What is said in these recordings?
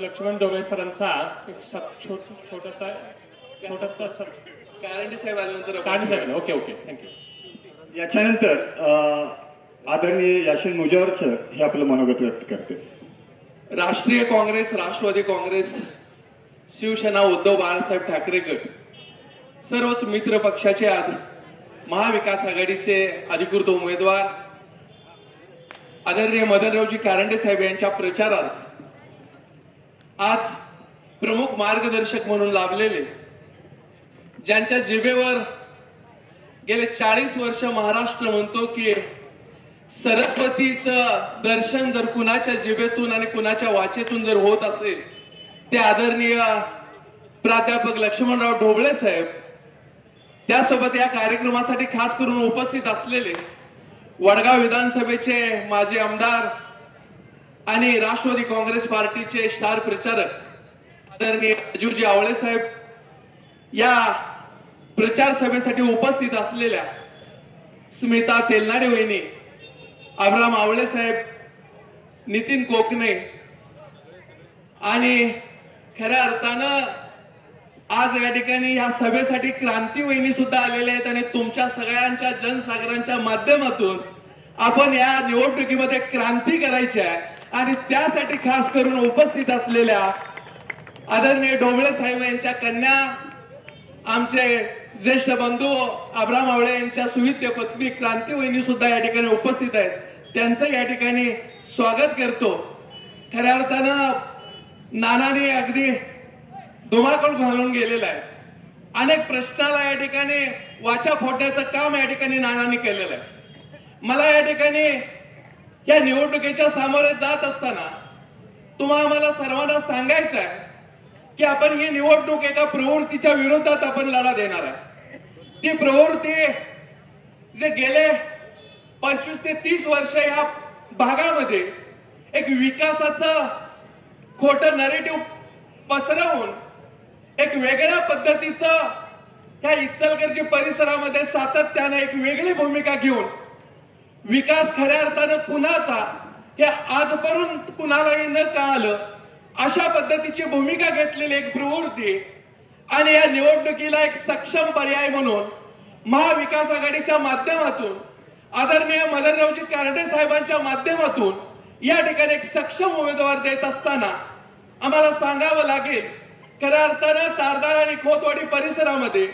लक्ष्मण ढोबळे सरांचा एक छोटासा कारंडे साहेब आल्यानंतर कारंडे साहेब. Okay okay, thank you. याच्यानंतर आदरणीय याशिन मुजावर सर हे आपलं मनोगत व्यक्त करते. राष्ट्रीय काँग्रेस, राष्ट्रवादी काँग्रेस, शिवसेना, उद्धव बाळासाहेब ठाकरे गट, सर्वच मित्र पक्षाचे महाविकास आघाडीचे अधिकृत उमेदवार आदरणीय मदनरावजी कारंडे साहेब यांच्या प्रचारार्थ आज प्रमुख मार्गदर्शक म्हणून लाभलेले, ज्यांच्या जिभेवर गेले 40 वर्ष महाराष्ट्र म्हणतो की सरस्वतीचं दर्शन जर कुणाच्या जिभेतून आणि कुणाच्या वाचेतून जर होत असेल ते आदरणीय प्राध्यापक लक्ष्मणराव ढोबळे साहेब, त्यासोबत या कार्यक्रमासाठी खास करून उपस्थित असलेले वडगाव विधानसभेचे माजी आमदार आणि राष्ट्रवादी काँग्रेस पार्टीचे स्टार प्रचारक आदरणीय राजूजी आवळे साहेब, या प्रचार सभेसाठी उपस्थित असलेल्या स्मिता तेलनाडे वहिनी, अब्राम आवळे साहेब, नितीन कोकणे आणि खऱ्या अर्थानं आज या ठिकाणी या सभेसाठी क्रांती वहिनी सुद्धा आलेल्या आहेत आणि तुमच्या सगळ्यांच्या जनसागरांच्या माध्यमातून आपण या निवडणुकीमध्ये क्रांती करायची आहे आणि त्यासाठी खास करून उपस्थित असलेल्या आदरणीय ढोबळे साहेब यांच्या कन्या, आमचे ज्येष्ठ बंधू अब्राम आवळे यांच्या सुविद्य पत्नी क्रांती वहिनी सुद्धा या ठिकाणी उपस्थित आहेत. त्यांचं या ठिकाणी स्वागत करतो. खऱ्या अर्थानं नानाने अगदी धुमाकूळ घालून गेलेला आहे. अनेक प्रश्नाला या ठिकाणी वाचा फोडण्याचं काम या ठिकाणी नानांनी केलेलं आहे. मला या ठिकाणी या निवडणुकीच्या सामोरे जात असताना आम्हाला सर्वांना सांगायचं आहे की आपण ही निवडणूक एका प्रवृत्तीच्या विरोधात आपण लढा देणार आहे. ती प्रवृत्ती जे गेले 25 ते 30 वर्ष या भागामध्ये एक विकासाचं खोटं नरेटिव्ह पसरवून एक वेगळ्या पद्धतीचं या इचलकरंजी परिसरामध्ये सातत्याने एक वेगळी भूमिका घेऊन विकास खऱ्या अर्थानं कुणाचा हे आजपर्यंत कुणालाही न कळालं अशा पद्धतीची भूमिका घेतलेली एक प्रवृत्ती आणि या निवडणुकीला एक सक्षम पर्याय म्हणून महाविकास आघाडीच्या माध्यमातून आदरणीय मदनरावजी कारंडे साहेबांच्या माध्यमातून या ठिकाणी एक सक्षम उमेदवार देत असताना आम्हाला सांगावं लागेल, खऱ्या अर्थानं तारदाळ आणि खोतवाडी परिसरामध्ये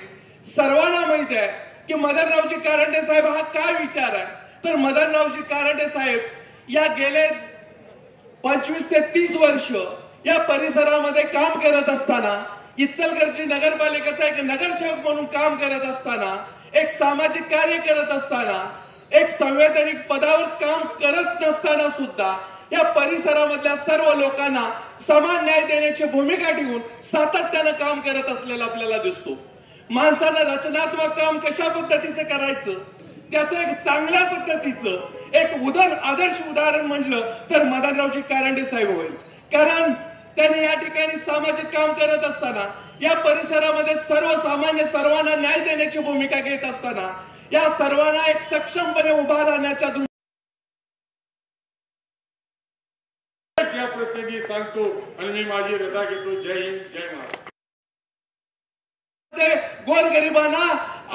सर्वांना माहिती आहे की मदनरावजी कारंडे साहेब हा काय विचार आहे. तर मदनरावजी कारंडे साहेब या गेले 25 ते 30 वर्ष या परिसरामध्ये काम करत असताना, इचलकरंजी नगरपालिकेचा एक नगरसेवक म्हणून काम करत असताना, एक सामाजिक कार्य करत असताना, एक संवैधानिक पदावर काम करत नसताना सुद्धा या परिसरामधल्या सर्व लोकांना समान न्याय देण्याची भूमिका ठेवून सातत्यानं काम करत असलेला आपल्याला दिसतो. माणसानं रचनात्मक काम कशा पद्धतीचं करायचं त्याचं एक चांगल्या पद्धतीचं एक आदर्श उदाहरण म्हटलं तर मदनरावजी कारंडे साहेब होईल. कारण त्यांनी या ठिकाणी सामाजिक काम करत असताना या परिसरामध्ये सर्वसामान्य सर्वांना न्याय देण्याची भूमिका घेत असताना या सर्वांना एक सक्षमपणे उभा राहण्याच्या या प्रसंगी सांगतो आणि मी माझी रजा घेतो. जय हिंद, जय महाराष्ट्र. गोरगरिबांना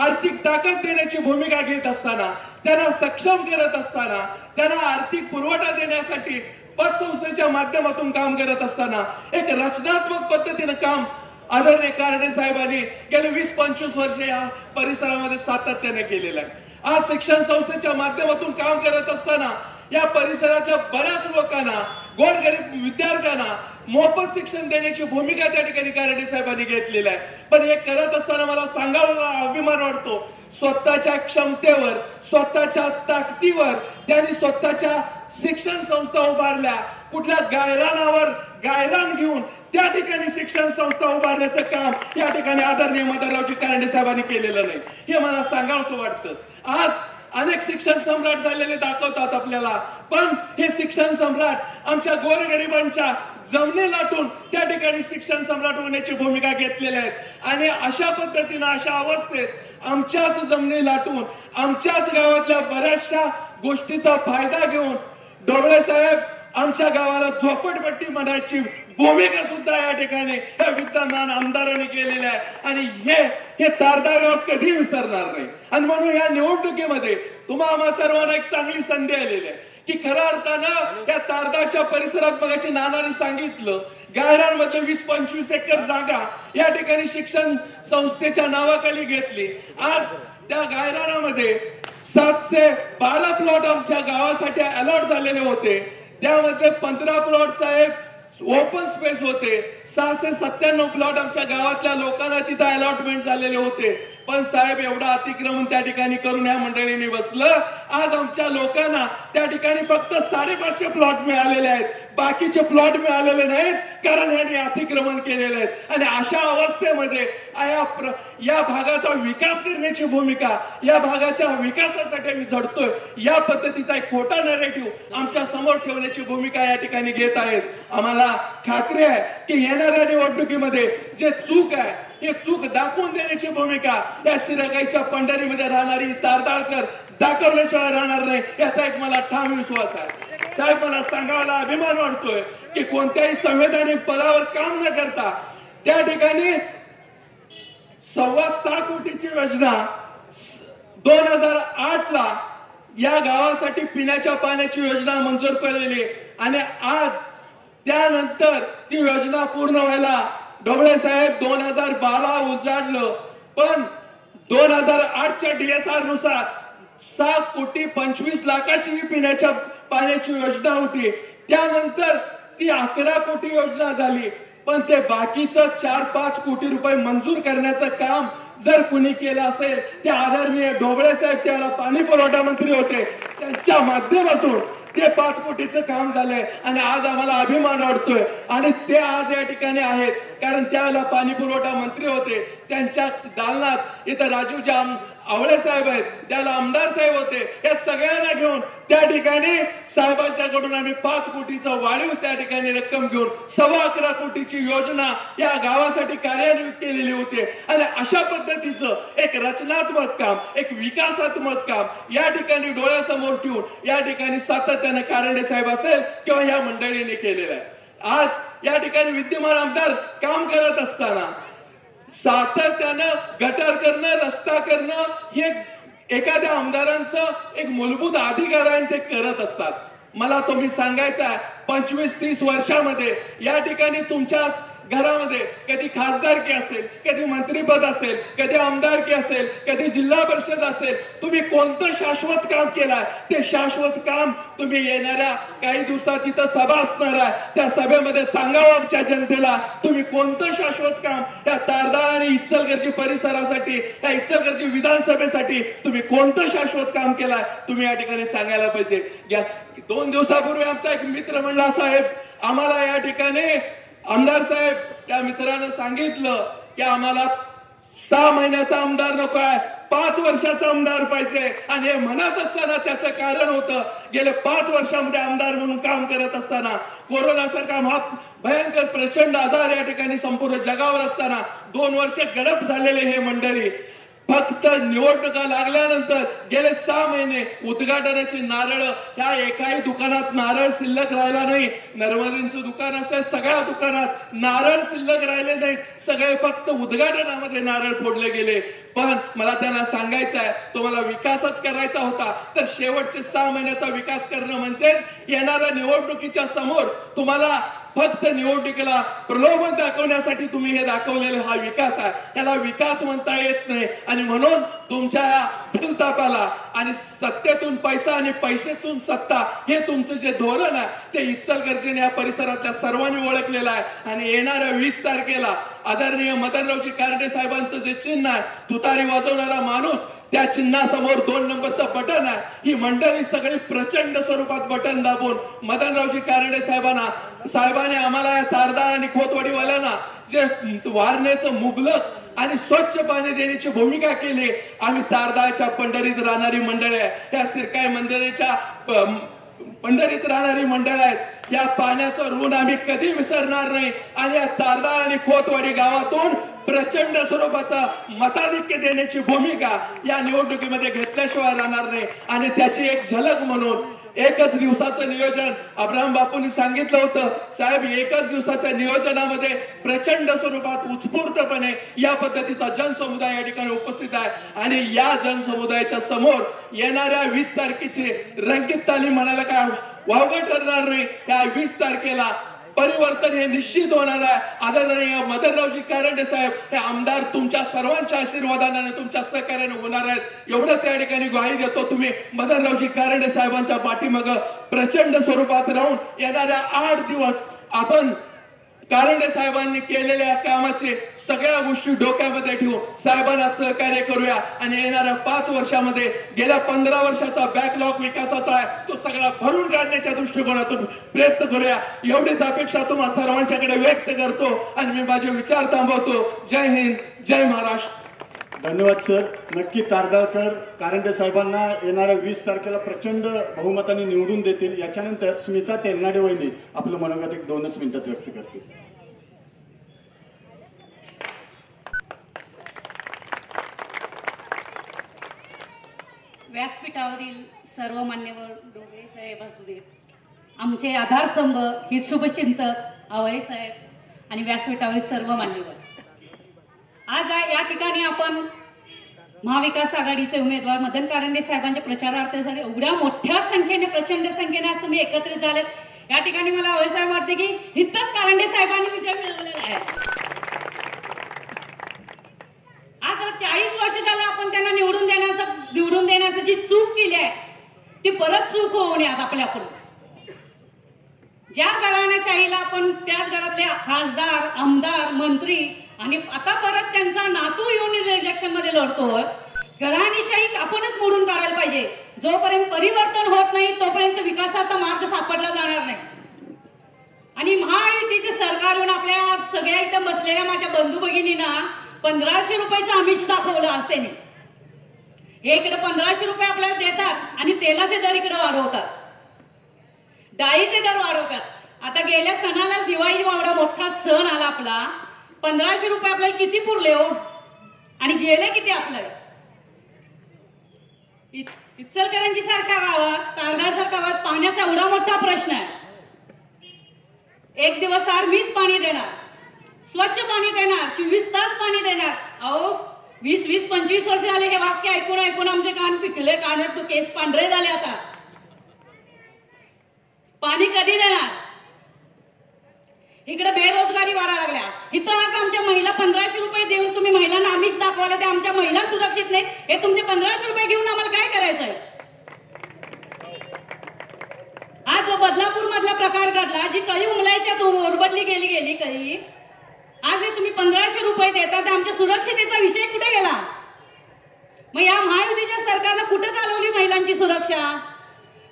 आर्थिक ताकद देण्याची भूमिका घेत असताना, त्यांना सक्षम करत असताना, त्यांना आर्थिक पुरवठा देण्यासाठी पतसंस्थेच्या माध्यमातून काम करत असताना एक रचनात्मक पद्धतीने काम आदरणीय कारंडे साहेबांनी गेले 20-25 वर्ष या परिसरामध्ये सातत्याने केलेलं आहे. आज शिक्षण संस्थेच्या माध्यमातून काम करत असताना या परिसरातल्या बऱ्याच लोकांना, गोरगरीब विद्यार्थ्यांना मोफत शिक्षण देण्याची भूमिका त्या ठिकाणी कारंडे साहेबांनी घेतलेली आहे. पण हे करत असताना मला सांगायला अभिमान वाटतो, स्वतःच्या क्षमतेवर, स्वतःच्या ताकदीवर त्यांनी स्वतःच्या शिक्षण संस्था उभारल्या. कुठल्या गायरानावर गायरान घेऊन त्या ठिकाणी शिक्षण संस्था उभारण्याचं काम या ठिकाणी आदरणीय मदनरावजी कारंडे साहेबांनी केलेलं नाही. हे मला सांगावंसं वाटतं. आज अनेक शिक्षण सम्राट झालेले दाखवतात आपल्याला, पण हे शिक्षण सम्राट आमच्या गोरगरिबांच्या जमने लाटून त्या ठिकाणी शिक्षण सम्राट होण्याची भूमिका घेतलेल्या आहेत. आणि अशा पद्धतीनं, अशा अवस्थेत आमच्याच जमने लाटून आमच्याच गावातल्या बऱ्याचशा गोष्टीचा फायदा घेऊन ढोबळे साहेब आमच्या गावाला झोपडपट्टी म्हणायची भूमिका सुद्धा या ठिकाणी या विद्यमान आमदारांनी केलेल्या आहे आणि हे तारदाळ गाव कधी विसरणार नाही. आणि म्हणून या निवडणुकीमध्ये तुम्हा सर्वांना एक चांगली संधी आलेली आहे की खऱ्या अर्थानं या तारदाळच्या परिसरात बघायची नानांनी सांगितलं गायरांमधले 20-25 एकर जागा या ठिकाणी शिक्षण संस्थेच्या नावाखाली घेतली. आज त्या गायरानामध्ये 712 प्लॉट आमच्या गावासाठी अलॉट झालेले होते. त्यामध्ये 15 प्लॉट साहेब ओपन स्पेस होते. 697 प्लॉट आमच्या गावातल्या लोकांना तिथे अलॉटमेंट झालेले होते. पण साहेब एवढा अतिक्रमण त्या ठिकाणी करून या मंडळींनी बसलं. आज आमच्या लोकांना त्या ठिकाणी फक्त 550 प्लॉट मिळालेले आहेत, बाकीचे प्लॉट मिळालेले नाहीत कारण यांनी अतिक्रमण केलेले आहेत. आणि अशा अवस्थेमध्ये या भागाचा विकास करण्याची भूमिका, या भागाच्या विकासासाठी मी झटतोय या पद्धतीचा एक खोटा नरेटिव्ह आमच्या समोर ठेवण्याची भूमिका या ठिकाणी घेत आहेत. आम्हाला खात्री आहे की येणाऱ्या निवडणुकीमध्ये जे चूक आहे हे चूक दाखवून देण्याची भूमिका या शिरागाईच्या पंढरीमध्ये राहणारी तारदाळकर दाखवल्याशिवाय राहणार नाही याचा एक मला ठाम विश्वास आहे. साहेब मला सांगायला अभिमान वाटतोय की कोणत्याही संवैधानिक पदावर काम न करता त्या ठिकाणी 6.25 कोटीची योजना 2008 ला या गावासाठी पिण्याच्या पाण्याची योजना मंजूर केलेली आणि आज त्यानंतर ती योजना पूर्ण व्हायला ढोबळे साहेब 2012 उजाडलं. पण 2008च्या DSR नुसार 7.25 कोटी पिण्याच्या पाण्याची योजना होती. त्यानंतर ती 11 कोटी योजना झाली. पण ते बाकीचं 4-5 कोटी रुपये मंजूर करण्याचं काम जर कुणी केलं असेल ते आदरणीय ढोबळे साहेब त्याला पाणी पुरवठा मंत्री होते, त्यांच्या माध्यमातून ते 5 कोटीचं काम झालंय. आणि आज आम्हाला अभिमान वाटतोय आणि ते आज या ठिकाणी आहेत कारण त्याला पाणी पुरवठा मंत्री होते. त्यांच्या दालनात इथं राजीव आवळे साहेब आहेत, त्याला आमदार साहेब होते. या सगळ्यांना घेऊन त्या ठिकाणी साहेबांच्याकडून आम्ही 5 कोटीचं वाढीव त्या ठिकाणी रक्कम घेऊन 11.25 कोटीची योजना या गावासाठी कार्यान्वित केलेली होती. आणि अशा पद्धतीचं एक रचनात्मक काम, एक विकासात्मक काम या ठिकाणी डोळ्यासमोर ठेवून या ठिकाणी सातत्याने कारंडे साहेब असेल किंवा या मंडळीने केलेलं आहे. आज या ठिकाणी विद्यमान आमदार काम करत असताना सातत्यानं गटार करणं, रस्ता करणं हे एखाद्या आमदारांचं एक मूलभूत अधिकार आहे ते करत असतात. मला तुम्ही सांगायचं आहे 25-30 वर्षामध्ये या ठिकाणी तुमच्याच घरामध्ये कधी खासदारकी असेल, कधी मंत्रीपद असेल, कधी आमदारकी असेल, कधी जिल्हा परिषद असेल, तुम्ही कोणतं शाश्वत काम केलंय ते शाश्वत काम तुम्ही येणाऱ्या काही दिवसात तिथं सभा असणार आहे त्या सभेमध्ये सांगावं आमच्या जनतेला तुम्ही कोणतं शाश्वत काम या तारदाळ आणि इचलकरंजी परिसरासाठी, या इचलकरंजी विधानसभेसाठी तुम्ही कोणतं शाश्वत काम केलंय तुम्ही या ठिकाणी सांगायला पाहिजे. 2 दिवसापूर्वी आमचा एक मित्र म्हणला साहेब आम्हाला या ठिकाणी आमदार साहेब त्या मित्रानं सांगितलं की आम्हाला 6 महिन्याचा आमदार नको आहे, 5 वर्षाचा आमदार पाहिजे. आणि हे म्हणत असताना त्याचं कारण होतं गेले 5 वर्षामध्ये आमदार म्हणून काम करत असताना कोरोना सारखा भयंकर प्रचंड आजार या ठिकाणी संपूर्ण जगावर असताना 2 वर्ष गडप झालेले हे मंडळी फक्त निवडणुका लागल्यानंतर गेले 6 महिने उद्घाटनाची नारळ ह्या एकाही दुकानात नारळ शिल्लक राहिला नाही. नर्मदेंचं दुकान असेल सगळ्या दुकानात नारळ शिल्लक राहिले नाहीत, सगळे फक्त उद्घाटनामध्ये नारळ फोडले गेले. पण मला त्यांना सांगायचं आहे तुम्हाला विकासच करायचा होता तर शेवटचे 6 महिन्याचा विकास करणं म्हणजेच येणाऱ्या निवडणुकीच्या समोर तुम्हाला फक्त निवडणुकीला प्रलोभन दाखवण्यासाठी तुम्ही हे दाखवलेला हा विकास आहे, याला विकास म्हणता येत नाही. आणि म्हणून तुमच्या भूलतापाला आणि सत्तेतून पैसा आणि पैशातून सत्ता हे तुमचं जे धोरण आहे ते इचलकरंजी या परिसरातल्या सर्वांनी ओळखलेलं आहे. आणि येणाऱ्या 20 तारखेला आदरणीय मदनरावजी कारंडे साहेबांचं जे चिन्ह आहे तुतारी वाजवणारा माणूस त्या चिन्हासमोर 2 नंबरचं बटन आहे. ही मंडळी सगळी प्रचंड स्वरूपात बटन दाबून मदनरावजी कारंडे साहेबांनी आम्हाला या तारदाळ आणि खोतवाडीवाल्यांना जे वारण्याचं मुबलक आणि स्वच्छ पाणी देण्याची भूमिका केली. आम्ही तारदाळच्या पंढरीत राहणारी मंडळी आहे, त्या सिरकाई मंदिराच्या पंढरीत राहणारी मंडळ आहेत. या पाण्याचं ऋण आम्ही कधी विसरणार नाही. आणि या तारदाळ आणि खोतवाडी गावातून प्रचंड स्वरूपाचा मताधिक्य देण्याची भूमिका या निवडणुकीमध्ये घेतल्याशिवाय राहणार नाही. आणि त्याची एक झलक म्हणून एकच दिवसाचं नियोजन अब्राहम बापूंनी सांगितलं होतं. साहेब, एकच दिवसाच्या नियोजनामध्ये प्रचंड स्वरूपात उत्स्फूर्तपणे या पद्धतीचा जनसमुदाय या ठिकाणी उपस्थित आहे आणि या जनसमुदायाच्या समोर येणाऱ्या 20 तारखेची रंगीत तालीम म्हणायला काय वावगं ठरणार नाही. त्या 20 तारखेला परिवर्तन हे निश्चित होणार आहे. आदरणीय मदनरावजी कारंडे साहेब हे आमदार तुमच्या सर्वांच्या आशीर्वादाने आणि तुमच्या सहकार्याने होणार आहेत. एवढंच या ठिकाणी ग्वाही देतो. तुम्ही मदनरावजी कारंडे साहेबांच्या पाठीमागं प्रचंड स्वरूपात राहून येणाऱ्या 8 दिवस आपण कारंडे साहेबांनी केलेल्या कामाचे सगळ्या गोष्टी डोक्यामध्ये ठेवून साहेबांना सहकार्य करूया आणि येणाऱ्या 5 वर्षामध्ये गेल्या 15 वर्षाचा बॅकलॉग विकासाचा आहे तो सगळा भरून काढण्याच्या दृष्टिकोनातून प्रयत्न करूया. एवढीच अपेक्षा तुम्हा सर्वांच्याकडे व्यक्त करतो आणि मी माझे विचार थांबवतो. जय हिंद, जय महाराष्ट्र. धन्यवाद सर. नक्की तारदाळकर कारंडे साहेबांना येणाऱ्या 20 तारखेला प्रचंड बहुमताने निवडून देतील. याच्यानंतर स्मिता तेलनाडे वहिनी आपलं मनोगत 1-2 मिनिटात व्यक्त करतील. व्यासपीठावरील सर्व मान्यवर डोबळे साहेब असू देत, आमचे आधारस्तंभ हे शुभचिंतक आवळे साहेब आणि व्यासपीठावरील सर्व मान्यवर, आज या ठिकाणी आपण महाविकास आघाडीचे उमेदवार मदन कारंडे साहेबांच्या प्रचारार्थासाठी एवढ्या मोठ्या संख्येने प्रचंड संख्येने आज तुम्ही एकत्रित झालेत. या ठिकाणी मला आवळे साहेब वाटते की इथंच कारंडे साहेबांनी विजय मिळवलेला आहे. आज 40 वर्ष झालं आपण त्यांना निवडून देण्याची जी चूक केली आहे ती परत चूक होऊ नये आपल्याकडून. ज्या घराण्याच्या आईला आपण त्याच घरातले खासदार, आमदार, मंत्री आणि आता परत त्यांचा नातू येऊन इलेक्शन मध्ये लढतोय. घराणेशाही आपणच मोडून काढायला पाहिजे. जोपर्यंत परिवर्तन होत नाही तोपर्यंत विकासाचा मार्ग सापडला जाणार नाही. आणि महायुतीचे सरकार येऊन आपल्या सगळ्या इथं बसलेल्या माझ्या बंधू भगिनींना 1500 रुपयाचं आमिष दाखवलं आज त्यांनी. हे इकडे 1500 रुपये आपल्याला देतात आणि तेलाचे दर इकडे वाढवतात, डाळीचे दर वाढवतात. आता गेल्या सणालाच दिवाळी एवढा मोठा सण आला आपला, 1500 रुपये आपल्याला किती पुरले हो आणि गेले किती आपलं. इचलकरंजी सारख्या गावात, तारदाळ सारख्या गावात पाण्याचा एवढा मोठा प्रश्न आहे. एक दिवस आड मीच पाणी देणार, स्वच्छ पाणी देणार, 24 तास पाणी देणार. अहो 20-25 वर्ष झाले हे वाक्य ऐकून ऐकून आमचे कान पिकले, कानात तो केस पांढरे झाले. आता पाणी कधी देणार. इकडे बेरोजगारी वाढायला लागल्या. इथं आज आमच्या महिला 1500 रुपये देऊन तुम्ही महिलांना आमिष दाखवायला ते आमच्या महिला सुरक्षित नाही. हे तुमचे 1500 रुपये घेऊन आम्हाला काय करायचंय. आज जो बदलापूर मधला प्रकार घडला, जी कळी उमलायच्या ओरबडली गेली कळी, आज हे तुम्ही 1500 रुपये देतात. आमच्या सुरक्षितेचा विषय कुठे गेला. मग या महायुतीच्या सरकारनं कुठे घालवली महिलांची सुरक्षा.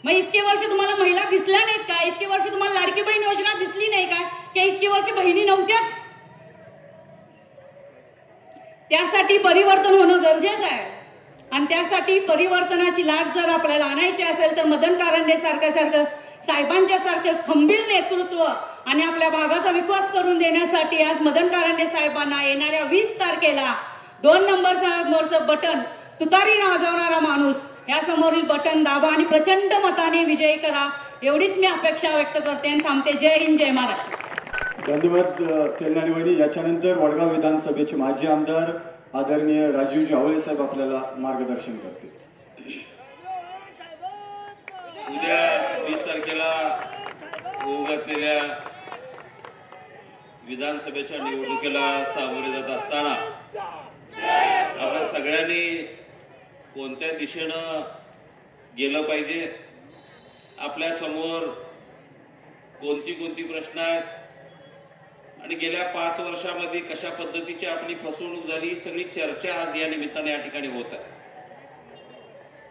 मग इतके वर्ष तुम्हाला महिला दिसल्या नाहीत का. इतके वर्ष तुम्हाला लाडकी बहीण योजना दिसली नाही का, की इतकी वर्ष बहिणी नव्हत्याच. त्यासाठी परिवर्तन होणं गरजेचं आहे आणि त्यासाठी परिवर्तनाची लाट जर आपल्याला आणायची असेल तर मदन कारंडे सारखं साहेबांच्या सारखं खंबीर नेतृत्व आणि आपल्या भागाचा विकास करून देण्यासाठी आज मदन कारंडे साहेबांना येणाऱ्या 20 तारखेला 2 नंबरचं बटन, तुतारी वाजवणारा माणूस, या समोरील बटन दाबा आणि प्रचंड मताने विजयी करा. एवढीच मी अपेक्षा व्यक्त करते आणि थांबते. जय हिंद, जय महाराष्ट्र. धन्यवाद तेलनाडे वहिनी. याच्यानंतर वडगाव विधानसभेचे माजी आमदार आदरणीय राजीवजी आवळे साहेब आपल्याला मार्गदर्शन करतील. उद्या 20 तारखेला होऊ घातलेल्या विधानसभेच्या निवडणुकीला सामोरे जात असताना आपल्या सगळ्यांनी कोणत्या दिशेनं गेलं पाहिजे, आपल्या समोर कोणती प्रश्न आहेत आणि गेल्या 5 वर्षामध्ये कशा पद्धतीची आपली फसवणूक झाली, सगळी चर्चा आज या निमित्ताने या ठिकाणी होत आहे.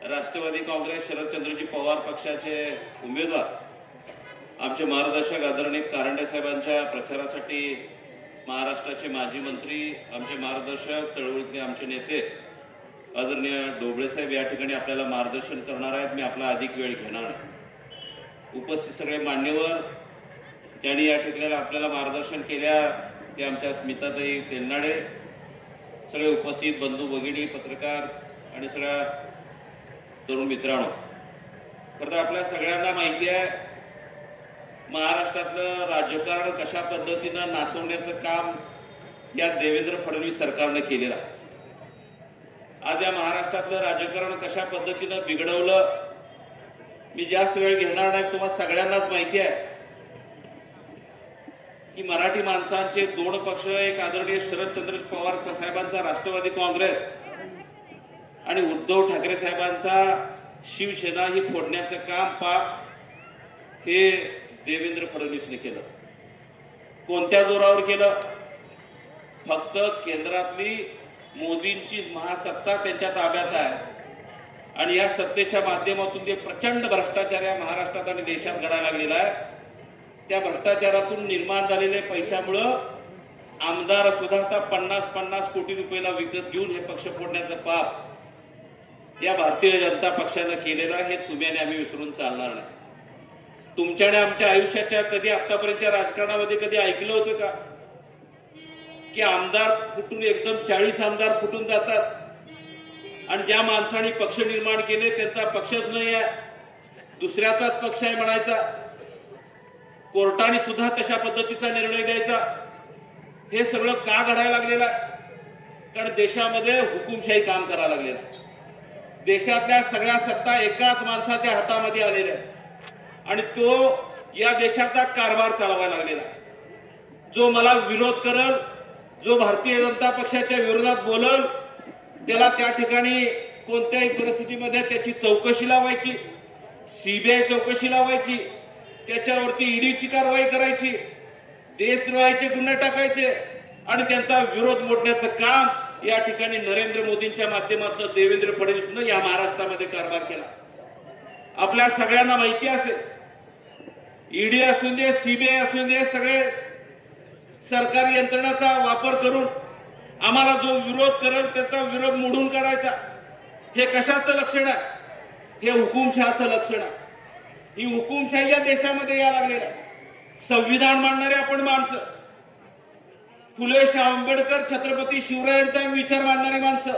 राष्ट्रवादी काँग्रेस शरदचंद्रजी पवार पक्षाचे उमेदवार आमचे मार्गदर्शक आदरणीय कारंडे साहेबांच्या प्रचारासाठी महाराष्ट्राचे माजी मंत्री, आमचे मार्गदर्शक, चळवळीतले आमचे नेते आदरणीय डोबळे साहेब या ठिकाणी आपल्याला मार्गदर्शन करणार आहेत. मी आपला अधिक वेळ घेणार नाही. उपस्थित सगळे मान्यवर ज्यांनी या ठिकाणी आपल्याला मार्गदर्शन केल्या ते आमच्या स्मिताताई तेलनाडे, सगळे उपस्थित बंधू भगिनी, पत्रकार आणि सगळ्या तरुण मित्रांनो, खरं तर आपल्या सगळ्यांना माहिती आहे महाराष्ट्रातलं राजकारण कशा पद्धतीनं नासवण्याचं काम या देवेंद्र फडणवीस सरकारनं केलेलं आहे. आज या महाराष्ट्रातलं राजकारण कशा पद्धतीनं बिघडवलं मी जास्त वेळ घेणार नाही. तुम्हाला सगळ्यांनाच माहिती आहे की मराठी माणसांचे दोन पक्ष, एक आदरणीय शरदचंद्र पवार साहेबांचा राष्ट्रवादी काँग्रेस आणि उद्धव ठाकरे साहेबांचा शिवसेना ही फोडण्याचं काम पाप हे देवेंद्र फडणवीसने केलं. कोणत्या जोरावर केलं? फक्त केंद्रातली मोदींची महासत्ता त्यांच्या ताब्यात आहे आणि या सत्तेच्या माध्यमातून जे प्रचंड भ्रष्टाचार या महाराष्ट्रात आणि देशात घडायला लागलेला आहे, त्या भ्रष्टाचारातून निर्माण झालेल्या पैशामुळं आमदार सुद्धा आता 50-50 कोटी रुपयाला विकत घेऊन हे पक्ष फोडण्याचं पाप या भारतीय जनता पक्षानं केलेलं आहे. हे तुम्ही आणि आम्ही विसरून चालणार नाही. तुमच्याने आमच्या आयुष्याच्या कधी आतापर्यंतच्या राजकारणामध्ये कधी ऐकलं होतं का की आमदार फुटून एकदम 40 आमदार फुटून जातात आणि ज्या माणसाने पक्ष निर्माण केले त्यांचा पक्षच नाही आहे, दुसऱ्याचाच पक्ष आहे म्हणायचा. कोर्टाने सुद्धा तशा पद्धतीचा निर्णय द्यायचा. हे सगळं का घडायला लागलेलं आहे? कारण देशामध्ये हुकुमशाही काम करायला लागलेला आहे. देशातल्या सगळ्या सत्ता एकाच माणसाच्या हातामध्ये आलेल्या आहेत आणि तो या देशाचा कारभार चालवायला लागलेला आहे. जो मला विरोध करल, जो भारतीय जनता पक्षाच्या विरोधात बोलल, त्याला त्या ठिकाणी कोणत्याही परिस्थितीमध्ये त्याची चौकशी लावायची, सीबीआय चौकशी लावायची, त्याच्यावरती ईडीची कारवाई करायची, देशद्रोहाचे गुन्हे टाकायचे आणि त्यांचा विरोध मोडण्याचं काम या ठिकाणी नरेंद्र मोदींच्या माध्यमातून देवेंद्र फडणवीसनं या महाराष्ट्रामध्ये कारभार केला. आपल्या सगळ्यांना माहिती असेल, ईडी असू दे, सीबीआय असू दे, सगळे सरकारी यंत्रणाचा वापर करून आम्हाला जो विरोध करेल त्याचा विरोध मोडून काढायचा. हे कशाचं लक्षण आहे? हे हुकुमशहाचं लक्षण आहे. ही हुकुमशाही या देशामध्ये यायला लागलेला आहे. संविधान मांडणारे आपण माणसं, फुले शाह आंबेडकर छत्रपती शिवरायांचा विचार मांडणारी माणसं,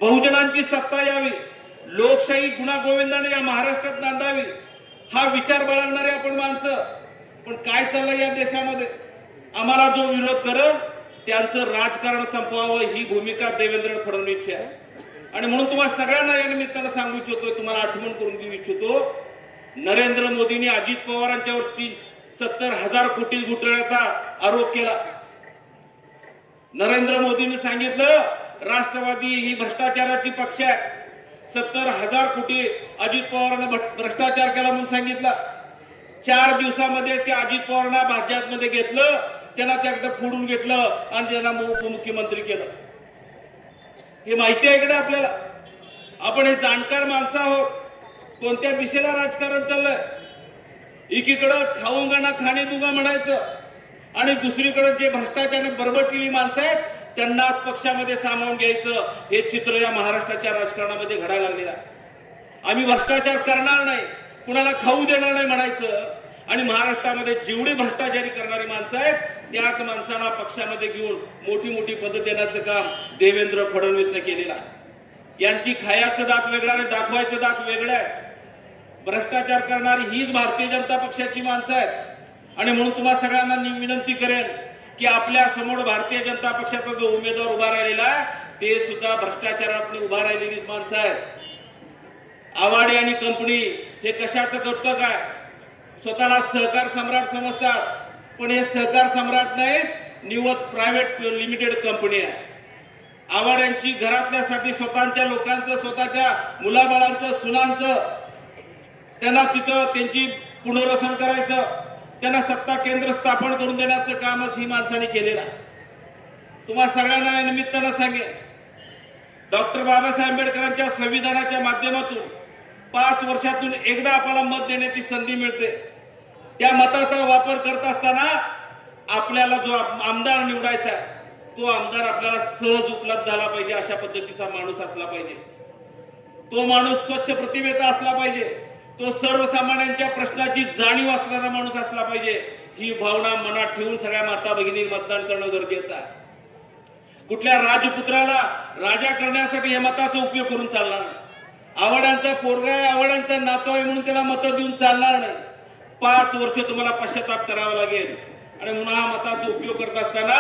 बहुजनांची सत्ता यावी, लोकशाही गुण्यागोविंदाने या महाराष्ट्रात नांदावी हा विचार बाळगणारे आपण माणसं. पण काय चाललंय या देशामध्ये? आम्हाला जो विरोध करेल त्यांचं राजकारण संपवावं ही भूमिका देवेंद्र फडणवीसची आहे. आणि म्हणून तुम्हाला सगळ्यांना या निमित्तानं सांगू इच्छितो, तुम्हाला आठवण करून देऊ इच्छितो, नरेंद्र मोदींनी अजित पवारांच्यावरती 70,000 कोटी घोटाळ्याचा आरोप केला. नरेंद्र मोदींनी सांगितलं राष्ट्रवादी ही भ्रष्टाचाराची पक्ष आहे. 70,000 कोटी अजित पवारांना भ्रष्टाचार केला म्हणून सांगितलं. 4 दिवसामध्ये ते अजित पवारांना भाजपमध्ये घेतलं, त्यांना त्याकडे फोडून घेतलं आणि त्यांना उपमुख्यमंत्री केलं. हे माहिती आहे का आपल्याला? आपण हे जाणकार माणसं आहोत. कोणत्या दिशेला राजकारण चाललंय? एकीकडं खाऊंगा ना खाणे दुगा म्हणायचं आणि दुसरीकडे जे भ्रष्टाचाराने बरबटलेली माणसं आहेत त्यांनाच पक्षामध्ये सामावून घ्यायचं. हे चित्र या महाराष्ट्राच्या राजकारणामध्ये घडायला लागलेलं आहे. आम्ही भ्रष्टाचार करणार नाही, कुणाला खाऊ देणार नाही म्हणायचं आणि महाराष्ट्रामध्ये जेवढी भ्रष्टाचारी करणारी माणसं आहेत त्याच माणसांना पक्षामध्ये घेऊन मोठी मोठी पदं देण्याचं काम देवेंद्र फडणवीसने केलेलं आहे. यांची खायचं दात वेगळं आणि दाखवायचं दात वेगळं आहे. भ्रष्टाचार करणारी हीच भारतीय जनता पक्षाची माणसं आहेत आणि म्हणून तुम्हाला सगळ्यांना विनंती करेन की आपल्या समोर भारतीय जनता पक्षाचा जो उमेदवार उभा राहिलेला आहे ते सुद्धा भ्रष्टाचारात उभा राहिलेलीच माणसं आहेत. आवाडे आणि कंपनी हे कशाचं करतं काय? स्वतःला सहकार सम्राट समजतात, पण हे सहकार सम्राट नाहीत, निवत प्रायव्हेट लिमिटेड कंपनी आहे. आवाड्यांची घरातल्यासाठी स्वतःच्या लोकांचं, स्वतःच्या मुलाबाळांचं, सुनांचं त्यांना तिथं त्यांची पुनर्वसन करायचं, त्यांना सत्ता केंद्र स्थापन करून देण्याचं कामच ही माणसाने केलेलं आहे. तुम्हाला सगळ्यांना या निमित्तानं सांगेन, डॉक्टर बाबासाहेब आंबेडकरांच्या संविधानाच्या माध्यमातून 5 वर्षातून एकदा आपल्याला मत देण्याची संधी मिळते. त्या मताचा वापर करत असताना आपल्याला जो आमदार निवडायचा आहे तो आमदार आपल्याला सहज उपलब्ध झाला पाहिजे, अशा पद्धतीचा माणूस असला पाहिजे. तो माणूस स्वच्छ प्रतिमेचा असला पाहिजे, तो सर्वसामान्यांच्या प्रश्नाची जाणीव असणारा माणूस असला पाहिजे. ही भावना मनात ठेवून सगळ्या माता भगिनी मतदान करणं गरजेचं आहे. कुठल्या राजपुत्राला राजा करण्यासाठी हे मताचा उपयोग करून चालणार नाही. आवडांचा पोरगा आहे, आवडांचा नातू आहे म्हणून त्याला मतं देऊन चालणार नाही. 5 वर्ष तुम्हाला पश्चाताप करावा लागेल. आणि म्हणून हा मताचा उपयोग करत असताना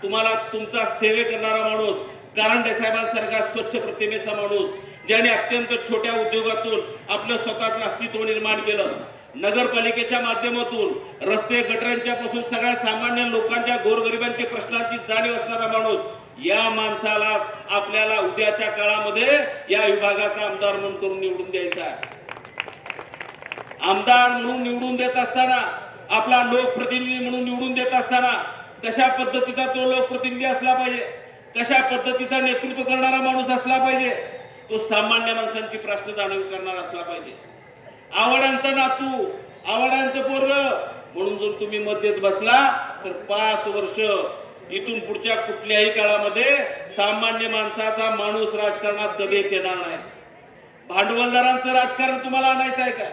तुम्हाला तुमचा सेवे करणारा माणूस, कारंडे साहेबांसारखा स्वच्छ प्रतिमेचा माणूस, ज्याने अत्यंत छोट्या उद्योगातून आपलं स्वतःचं अस्तित्व निर्माण केलं, नगरपालिकेच्या माध्यमातून रस्ते गटरांच्या पासून सगळ्या सामान्य लोकांच्या गोरगरिबांच्या प्रश्नांची जाणीव असणारा माणूस, या माणसाला आपल्याला उद्याच्या काळामध्ये या विभागाचा आमदार म्हणून करून निवडून द्यायचा आहे. आमदार म्हणून निवडून देत असताना, आपला लोकप्रतिनिधी म्हणून निवडून देत असताना कशा पद्धतीचा तो लोकप्रतिनिधी असला पाहिजे, कशा पद्धतीचा नेतृत्व करणारा माणूस असला पाहिजे, तो सामान्य माणसांची प्रश्न जाणीव करणारा असला पाहिजे. आवडांचा नातू, आवडांचं पोरग म्हणून जर तुम्ही मत देत बसला तर 5 वर्ष इथून पुढच्या कुठल्याही काळामध्ये सामान्य माणसाचा माणूस राजकारणात कधीच येणार नाही. भांडवलदारांचं राजकारण तुम्हाला आणायचं आहे का?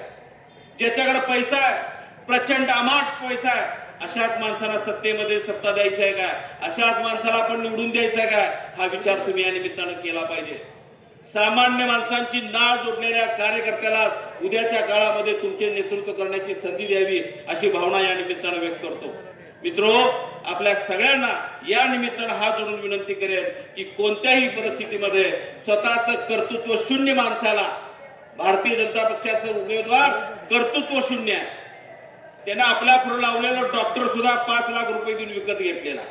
ज्याच्याकडे पैसा आहे, प्रचंड अमाप पैसा आहे, अशाच माणसाला सत्तेमध्ये सत्ता द्यायची आहे का? अशाच माणसाला आपण निवडून द्यायचं आहे का? हा विचार तुम्ही या निमित्तानं केला पाहिजे. सामान्य माणसांची नाळ जोडलेल्या कार्यकर्त्याला उद्याच्या काळामध्ये तुमचे नेतृत्व करण्याची संधी द्यावी अशी भावना या निमित्तानं व्यक्त करतो. मित्रो, आपल्या सगळ्यांना या निमित्तानं हात जोडून विनंती करेन की कोणत्याही परिस्थितीमध्ये स्वतःचं कर्तृत्व शून्य माणसाला, भारतीय जनता पक्षाचा उमेदवार कर्तृत्व शून्य आहे, त्यानं आपल्या पुढे लावलेलं डॉक्टर सुद्धा 5 लाख रुपये देऊन विकत घेतलेला.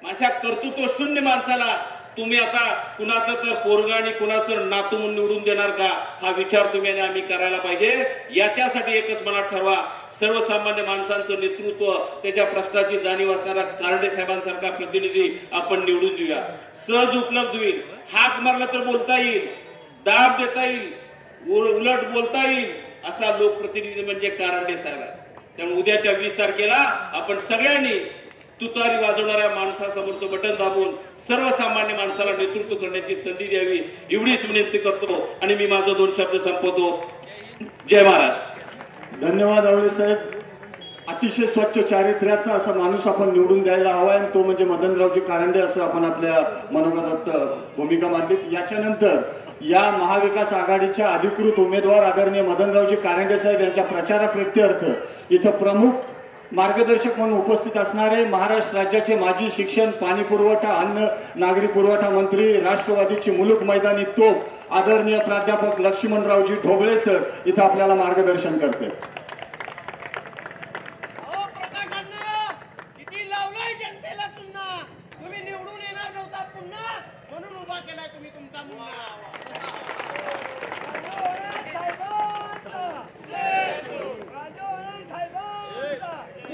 माझ्या कर्तृत्व शून्य माणसाला तुम्ही आता कुणाचं तर पोरगा आणि कुणाचं तर नातू म्हणून निवडून देणार का? हा विचार तुम्ही आणि आम्ही करायला पाहिजे. याच्यासाठी एकच मनात ठरवा, सर्वसामान्य माणसांचं नेतृत्व, त्याच्या प्रश्नाची जाणीव असणारा कारंडे साहेबांसारखा प्रतिनिधी आपण निवडून देऊया. सहज उपलब्ध होईल, हाक मारला तर बोलता येईल, दाब देता येईल, उलट बोलता येईल, असा लोकप्रतिनिधी म्हणजे कारंडे साहेब आहे. त्यामुळे उद्याच्या 20 तारखेला आपण सगळ्यांनी तुतारी वाजवणाऱ्या माणसासमोरचं बटन दाबून सर्वसामान्य माणसाला नेतृत्व करण्याची संधी द्यावी एवढीच विनंती करतो आणि मी माझं 2 शब्द संपवतो. जय महाराष्ट्र. धन्यवाद आवळे साहेब. अतिशय स्वच्छ चारित्र्याचा असा माणूस आपण निवडून द्यायला हवा आहे, तो म्हणजे मदनरावजी कारंडे असं आपण आपल्या मनोगतात भूमिका मांडलीत. याच्यानंतर या महाविकास आघाडीच्या अधिकृत उमेदवार आदरणीय मदनरावजी कारंडे साहेब यांच्या प्रचाराप्रित्यर्थ इथं प्रमुख मार्गदर्शक म्हणून उपस्थित असणारे महाराष्ट्र राज्याचे माजी शिक्षण, पाणी पुरवठा, अन्न नागरी पुरवठा मंत्री, राष्ट्रवादीची मुलूक मैदानी तोप आदरणीय प्राध्यापक लक्ष्मणरावजी ढोबळे सर इथं आपल्याला मार्गदर्शन करते. किती लावलाय जनतेला चुन्ना, तुम्ही निवडून येणार नव्हता पुन्हा, म्हणून उभा केलाय तुम्ही तुमचा मुन्ना.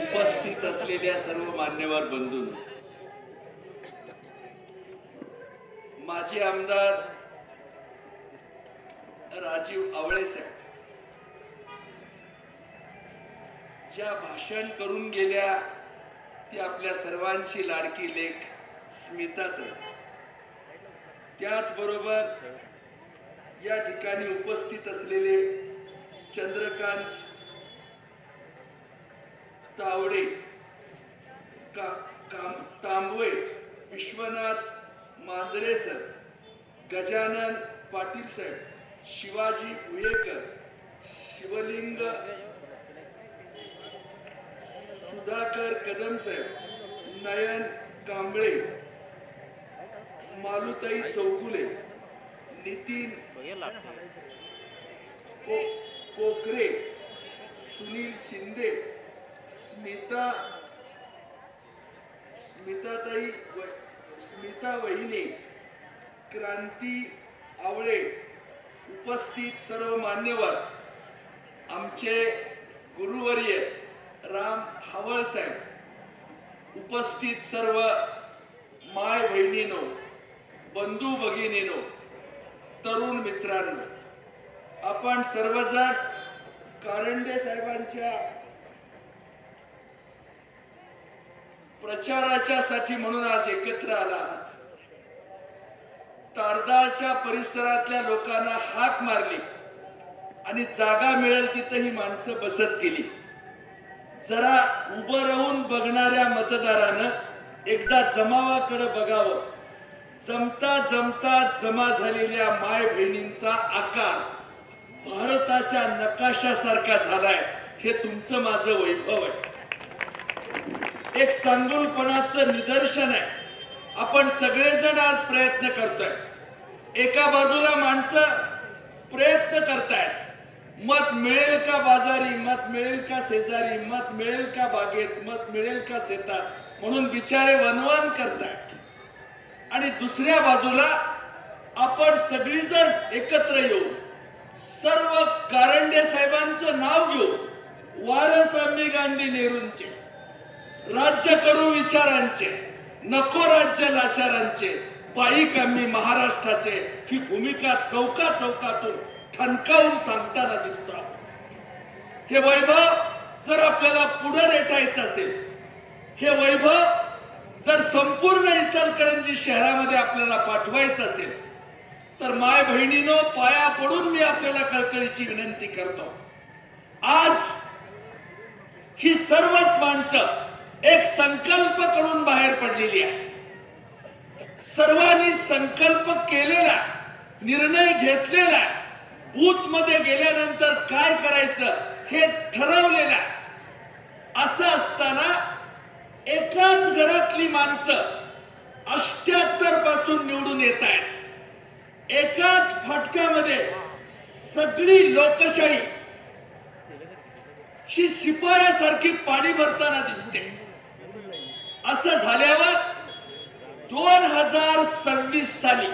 उपस्थित असलेल्या सर्व मान्यवर बंधूंनो, माजी आमदार राजीव आवळे साहेब ज्या भाषण करून गेल्या ती आपल्या सर्वांची लाडकी लेक स्मिताताई, त्याचबरोबर या ठिकाणी उपस्थित असलेले चंद्रकांत तावडे, तांबवे, विश्वनाथ मांजरे सर, गजानन पाटील साहेब, शिवाजी भुयेकर, शिवलिंग सुधाकर कदम साहेब, नयन कांबळे, मालुताई चौगुले, नितीन कोकरे, सुनील शिंदे, स्मिता वहिनी, क्रांती आवळे, उपस्थित सर्व मान्यवर, आमचे गुरुवर्य राम हावळ साहेब, उपस्थित सर्व माय बहिणीनो, बंधू भगिनीनो, तरुण मित्रांनो, आपण सर्वजण कारंडे साहेबांच्या प्रचाराच्या साठी म्हणून आज एकत्र आला आहात. तारदाळच्या परिसरातल्या लोकांना हाक मारली आणि जागा मिळेल तिथे ही माणसं बसत गेली. जरा उभं राहून बघणाऱ्या मतदारानं एकदा जमावाकडे बघावं, जमता जमता जमा झालेल्या माय बहिणींचा आकार भारताच्या नकाशासारखा झालाय. हे तुमचं माझं वैभव आहे. एक चांगुलपणाचं निदर्शन आहे. आपण सगळेजण आज प्रयत्न करतोय. एका बाजूला माणसं प्रयत्न करतायत, मत मिळेल का बाजारी, मत मिळेल का शेजारी, मत मिळेल का बागेत, मत मिळेल का शेतात, म्हणून बिचारे वनवन करतायत. आणि दुसऱ्या बाजूला आपण सगळीजण एकत्र येऊ, सर्व कारंडे साहेबांचं नाव घेऊ, वारस्वामी गांधी नेहरूंचे, राज्य करू विचारांचे, नको राज्य लाचारांचे, पायीक आम्ही महाराष्ट्राचे, ही भूमिका चौका चौकातून ठणकावून सांगताना दिसतो. हे वैभव जर आपल्याला पुढे रेटायचं असेल, हे वैभव जर संपूर्ण इचलकरंजी शहरामध्ये आपल्याला पाठवायचं असेल, तर माय बहिणीनो, पाया पडून मी आपल्याला कळकळीची विनंती करतो. आज ही सर्वच माणसं एक संकल्प करून बाहेर पडलेली आहे. सर्वांनी संकल्प केलेला, निर्णय घेतलेला, बूथ मध्ये गेल्यानंतर काय करायचं हे ठरवलेलं. असं असताना एकाच घरातली माणसं 78 पासून निवडून येत आहेत. एकाच फटक्यामध्ये सगळी लोकशाही शी शिपायासारखी पाणी भरताना दिसते. असं झाल्यावर 2026 साली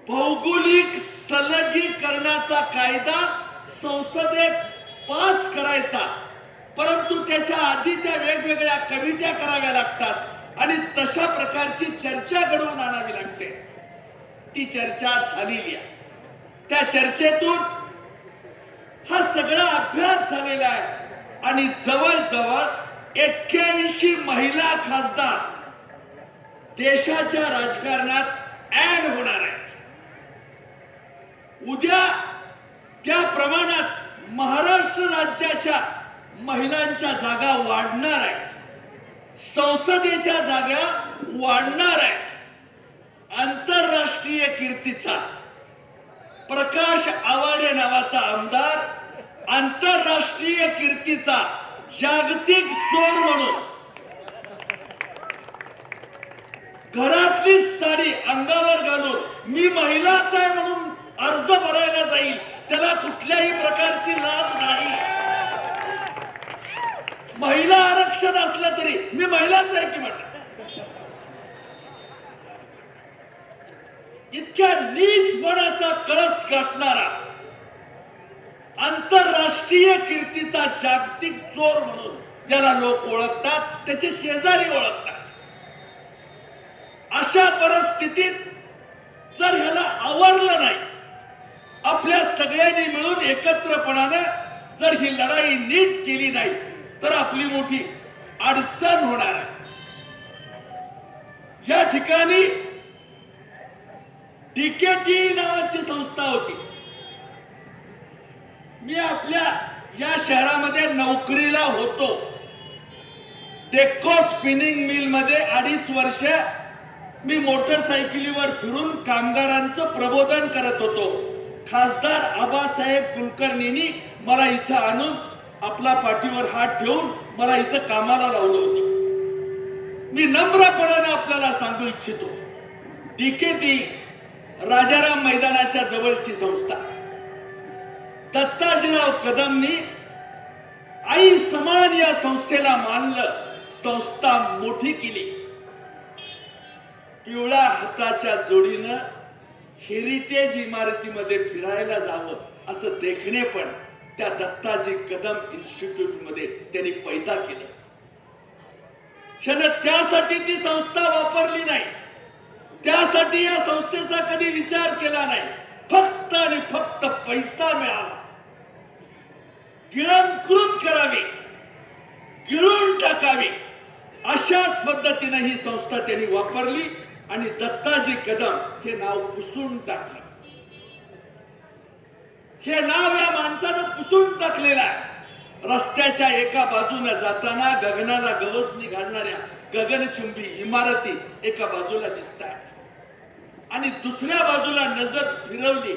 भौगोलिक सलगीकरणाचा कायदा संसदेत पास करायचा, परंतु त्याच्या आधी त्या वेगवेगळ्या कमिट्या कराव्या लागतात आणि तशा प्रकारची चर्चा घडवून आणावी लागते. ती चर्चा झालेली आहे. त्या चर्चेतून हा सगळा अभ्यास झालेला आहे आणि जवळजवळ 81 महिला खासदार देशाच्या राजकारणात ऍड होणार आहेत. उद्या त्या प्रमाणात महाराष्ट्र राज्याच्या महिलांच्या जागा वाढणार आहेत, संसदेच्या जागा वाढणार आहेत. आंतरराष्ट्रीय कीर्तीचा प्रकाश आवाडे नावाचा आमदार आंतरराष्ट्रीय कीर्तीचा जागतिक चोर म्हणून घरातली साडी अंगावर घालून मी महिलाच आहे म्हणून अर्ज भरायला जाईल. त्याला कुठल्याही प्रकारची लाज नाही. महिला आरक्षण असलं तरी मी महिलाच आहे की म्हणणार. इतक्या नीचपणाचा कळस गाठणारा आंतरराष्ट्रीय कीर्तीचा जागतिक चोर म्हणून ज्याला लोक ओळखतात, त्याचे शेजारी ओळखतात. अशा परिस्थितीत जर ह्याला आवरलं नाही, आपल्या सगळ्यांनी मिळून एकत्रपणाने जर ही लढाई नीट केली नाही, तर आपली मोठी अडचण होणार आहे. या ठिकाणी डीकेटी नावाची संस्था होती. मी आपल्या या शहरामध्ये नोकरीला होतो. डेक्को स्पिनिंग मिल मध्ये 2.5 वर्ष मी मोटरसायकलीवर फिरून कामगारांचं प्रबोधन करत होतो. खासदार आबासाहेब कुलकर्णींनी मला इथं आणून आपला पाठीवर हात ठेवून मला इथं कामाला लावलं होतं. मी नम्रपणाने आपल्याला सांगू इच्छितो, डीकेटी राजाराम मैदानाच्या जवळची संस्था. दत्ताजीराव कदमनी आई समान या संस्थेला मानलं, संस्था मोठी केली. पिवळ्या हाताच्या जोडीनं हेरिटेज इमारतीमध्ये फिरायला जावं असं देखणे पण त्या दत्ताजी कदम इन्स्टिट्यूट मध्ये त्यांनी पैदा केलं. त्यासाठी ती संस्था वापरली नाही, त्यासाठी या संस्थेचा कधी विचार केला नाही. फक्त आणि फक्त पैसा मिळावा, गिळंकृत करावी, गिळून टाकावी, अशाच पद्धतीने ही संस्था त्यांनी वापरली आणि दत्ताजी कदम हे नाव पुसून टाकलं. हे नाव या माणसानं पुसून टाकलेलं आहे. रस्त्याच्या एका बाजूने जाताना गगनाला गवसणी घालणाऱ्या गगनचुंबी इमारती एका बाजूला दिसत आहेत आणि दुसऱ्या बाजूला नजर फिरवली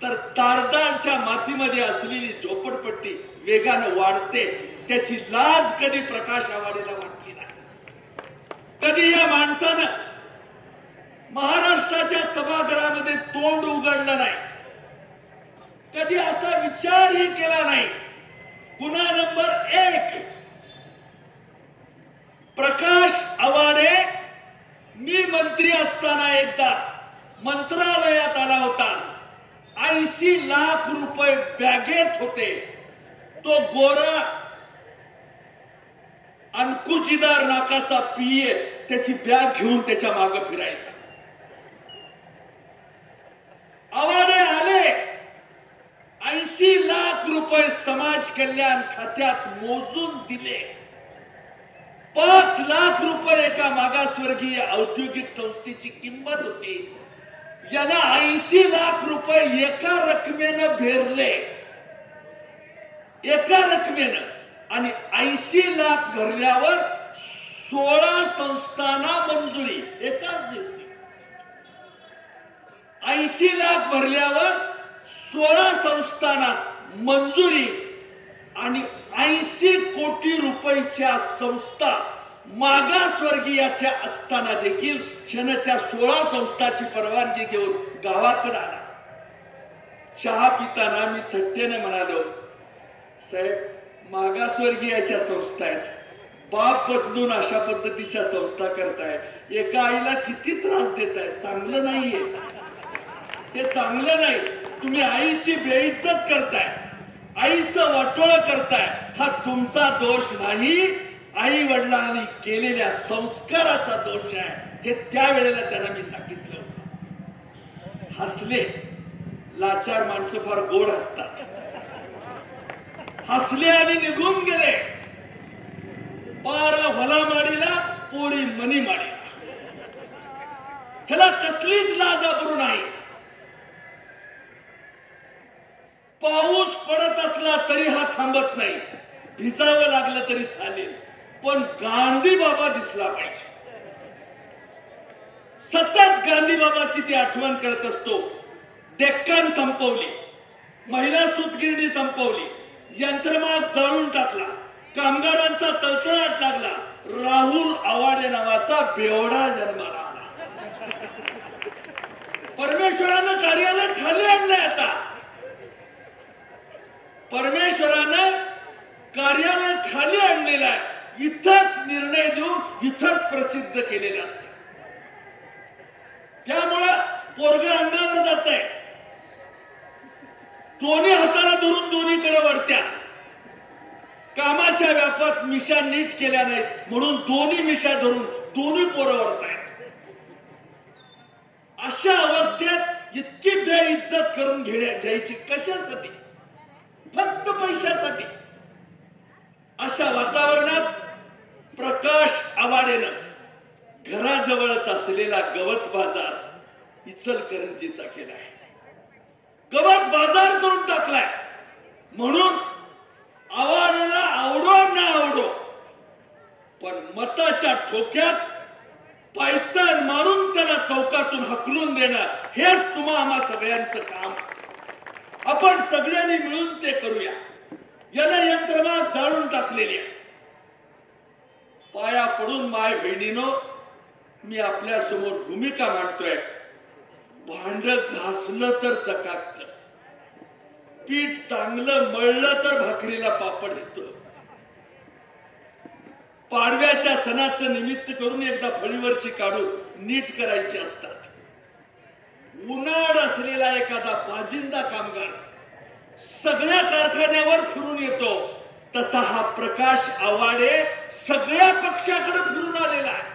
तर तारदारच्या मातीमध्ये असलेली झोपडपट्टी वेगानं वाढते. त्याची लाज कधी प्रकाश आवाडेला वाटली नाही. कधी या माणसानं महाराष्ट्राच्या सभागृहामध्ये तोंड उघडलं नाही. कधी असा विचारही केला नाही. गुन्हा नंबर 1, प्रकाश आवाडे मी मंत्री असताना एकदा मंत्रालयात आला होता. 80 लाख रुपये बॅगेत होते. तो गोरा अनकुचीदार नाकाचा पीए त्याची बॅग घेऊन त्याच्या मागे फिरायचा. आवाडे आले, 80 लाख रुपये समाज कल्याण खात्यात मोजून दिले. 5 लाख रुपये एका मागासवर्गीय औद्योगिक संस्थेची किंमत होती. याला 80 लाख रुपये एका रकमेनं भेरले. एका रकमेनं. आणि 80 लाख भरल्यावर 16 संस्थांना मंजुरी एकाच दिवशी. 80 लाख भरल्यावर 16 संस्थांना मंजुरी आणि 80 कोटी रुपयाच्या संस्था मागासवर्गीयाच्या असताना देखील क्षण त्या 16 संस्थाची परवानगी घेऊन गावाकडे आला. चहा पिताना मी थट्टेने म्हणालो, साहेब मागासवर्गीयाच्या संस्था आहेत, बाप बदलून अशा पद्धतीच्या संस्था करताय, एका आईला किती त्रास देताय, चांगलं नाहीये, हे चांगलं नाही. तुम्ही आईची बेइज्जत करताय, आईचं वाटोळं करताय. हा तुमचा दोष नाही, आई वडिलांनी केलेल्या संस्काराचा दोष आहे. हे त्यावेळेला त्यांना मी सांगितलं होतं. हसले. लाचार माणसं फार गोड हसतात. हसले आणि निघून गेले. पारा भला माडीला, पोळी मनी माडीला. ह्याला कसलीच लाज आबरू नाही. पाऊस पडत असला तरी हा थांबत नाही. भिजावं लागलं तरी चालेल, पण गांधी बाबा दिसला पाहिजे. सतत गांधी बाबाची ती आठवण करत असतो. डेक्कन संपवली, महिला सूतगिरणी संपवली, यंत्रमाग जाळून टाकला, कामगारांचा तळतळाट लागला, राहुल आवाडे नावाचा बेवडा जन्माला आला. परमेश्वरानं कार्यालय खाली आणलंय. आता परमेश्वरानं कार्यालय खाली आणलेलं आहे. इथंच निर्णय देऊन इथंच प्रसिद्ध केलेलं असतं. त्यामुळं पोरग अंगावर जात आहे. दोन्ही हाताला धरून दोन्हीकडे वळत्यात. कामाच्या व्यापात मिशा नीट केल्या नाहीत म्हणून दोन्ही मिशा धरून दोन्ही पोरं वळतायत. अशा अवस्थेत इतकी बेइज्जत करून घ्यायची कशासाठी? फक्त पैशासाठी. अशा वातावरणात प्रकाश आवाडेनं घराजवळच असलेला गवत बाजार इचलकरंजीचा केलाय. गवत बाजार करून टाकलाय. म्हणून आवाडेला आवडो ना आवडो, पण मताच्या ठोक्यात पायतान मारून त्याला चौकातून हकलून देणं हेच तुम्हा आम्हा सगळ्यांचं काम. आपण सगळ्यांनी मिळून ते करूया. याला यंत्रमाग जाळून टाकलेली आहे. पाया पडून माय बहिणीनो, मी आपल्या समोर भूमिका मांडतोय. भांड घासलं तर चकाकत, पीठ चांगलं मळलं तर भाकरीला पापड येतो. पाडव्याच्या सणाचं निमित्त करून एकदा फळीवरची काढून नीट करायची असतात. उन्हाळ असलेला एखादा पाजिंदा कामगार सगळ्या कारखान्यावर फिरून येतो, तसा हा प्रकाश आवाडे सगळ्या पक्षाकडे फिरून आलेला आहे.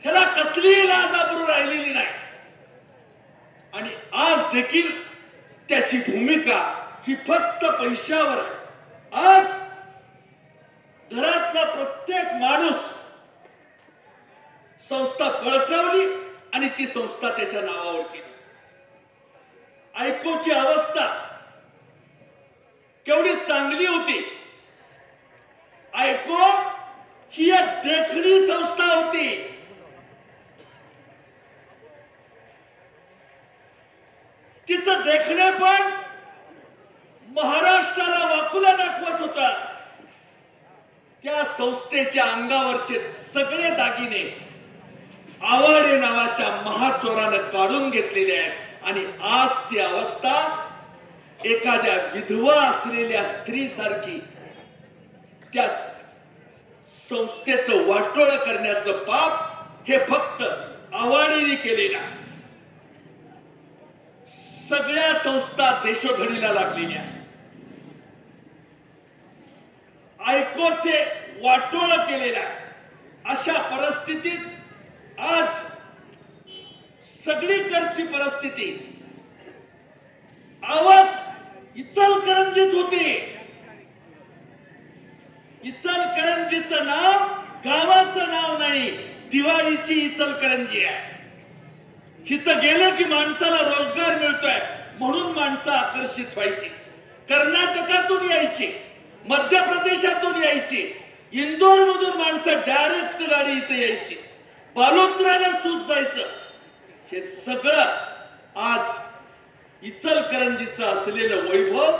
ह्याला कसलीही लाज आबरू राहिलेली नाही. आणि आज देखील त्याची भूमिका ही फक्त पैशावर आहे. आज घरातला प्रत्येक माणूस संस्था बळकावली आणि ती संस्था त्याच्या नावावर केली. ऐकोची अवस्था केवढी चांगली होती. ऐको ही एक देखणी संस्था होती. तिचं देखणे पण महाराष्ट्राला वाकुला दाखवत होता. त्या संस्थेच्या अंगावरचे सगळे दागिने आवाडे नावाच्या महाचोरानं काढून घेतलेले आहेत आणि आज ती अवस्था एखाद्या विधवा असलेल्या स्त्री सारखी त्या संस्थेचं वाटोळं करण्याचं पाप हे फक्त आवाडीने केलेला. सगळ्या संस्था देशोधडीला लागलेल्या. ऐकोचे वाटोळं केलेला. अशा परिस्थितीत आज सगळीकडची परिस्थिती आवक इचलकरंजीत होती. इचलकरंजीचं नाव गावाचं नाव नाही, दिवाळीची इचलकरंजी आहे. इथं गेलं की माणसाला रोजगार मिळतोय म्हणून माणसं आकर्षित व्हायची. कर्नाटकातून यायची, मध्य प्रदेशातून यायची, इंदोर मधून माणसं डायरेक्ट गाडी इथे यायची, बालोत्राला सूत जायचं. हे सगळं आज इचलकरंजीचं असलेलं वैभव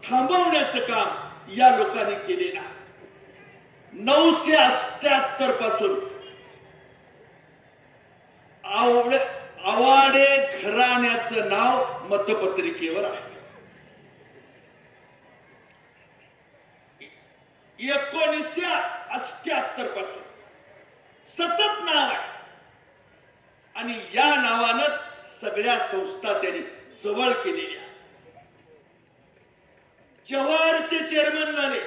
थांबवण्याचं काम या लोकांनी केलेलं. 978 पासून आवाडे घराण्याचं नाव मतपत्रिकेवर आहे. 1978 पासून सतत नाव आहे आणि या नावानंच सगळ्या संस्था त्यांनी जवळ केलेल्या. जवाहरचे चेअरमन झाले,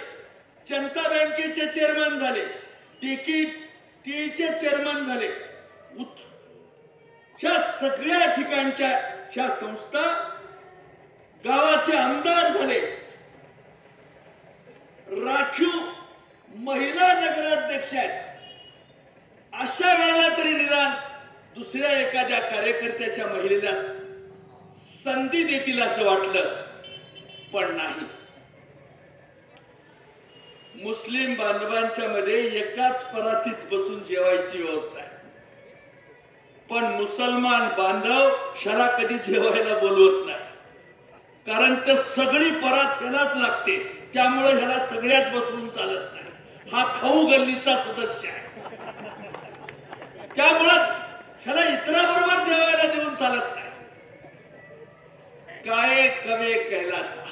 जनता बँकेचे चेअरमन झाले, टीचे चेअरमन झाले. ह्या सगळ्या ठिकाणच्या ह्या संस्था गावाचे आमदार झाले. राखीव महिला नगराध्यक्ष आहेत. अशा वेळेला तरी निदान दुसऱ्या एखाद्या कार्यकर्त्याच्या महिलेला संधी देतील असं वाटलं, पण नाही. मुस्लिम बांधवांच्या मध्ये एकाच परातीत बसून जेवायची व्यवस्था आहे, पण मुसलमान बांधव ह्याला कधी जेवायला बोलवत नाही. कारण ते सगळी परात ह्यालाच लागते, त्यामुळे ह्याला सगळ्यात बसवून चालत नाही. हा खाऊ गल्लीचा सदस्य आहे, त्यामुळं ह्याला इतराबरोबर जेवायला देऊन चालत नाही. काय कवे कैलासा.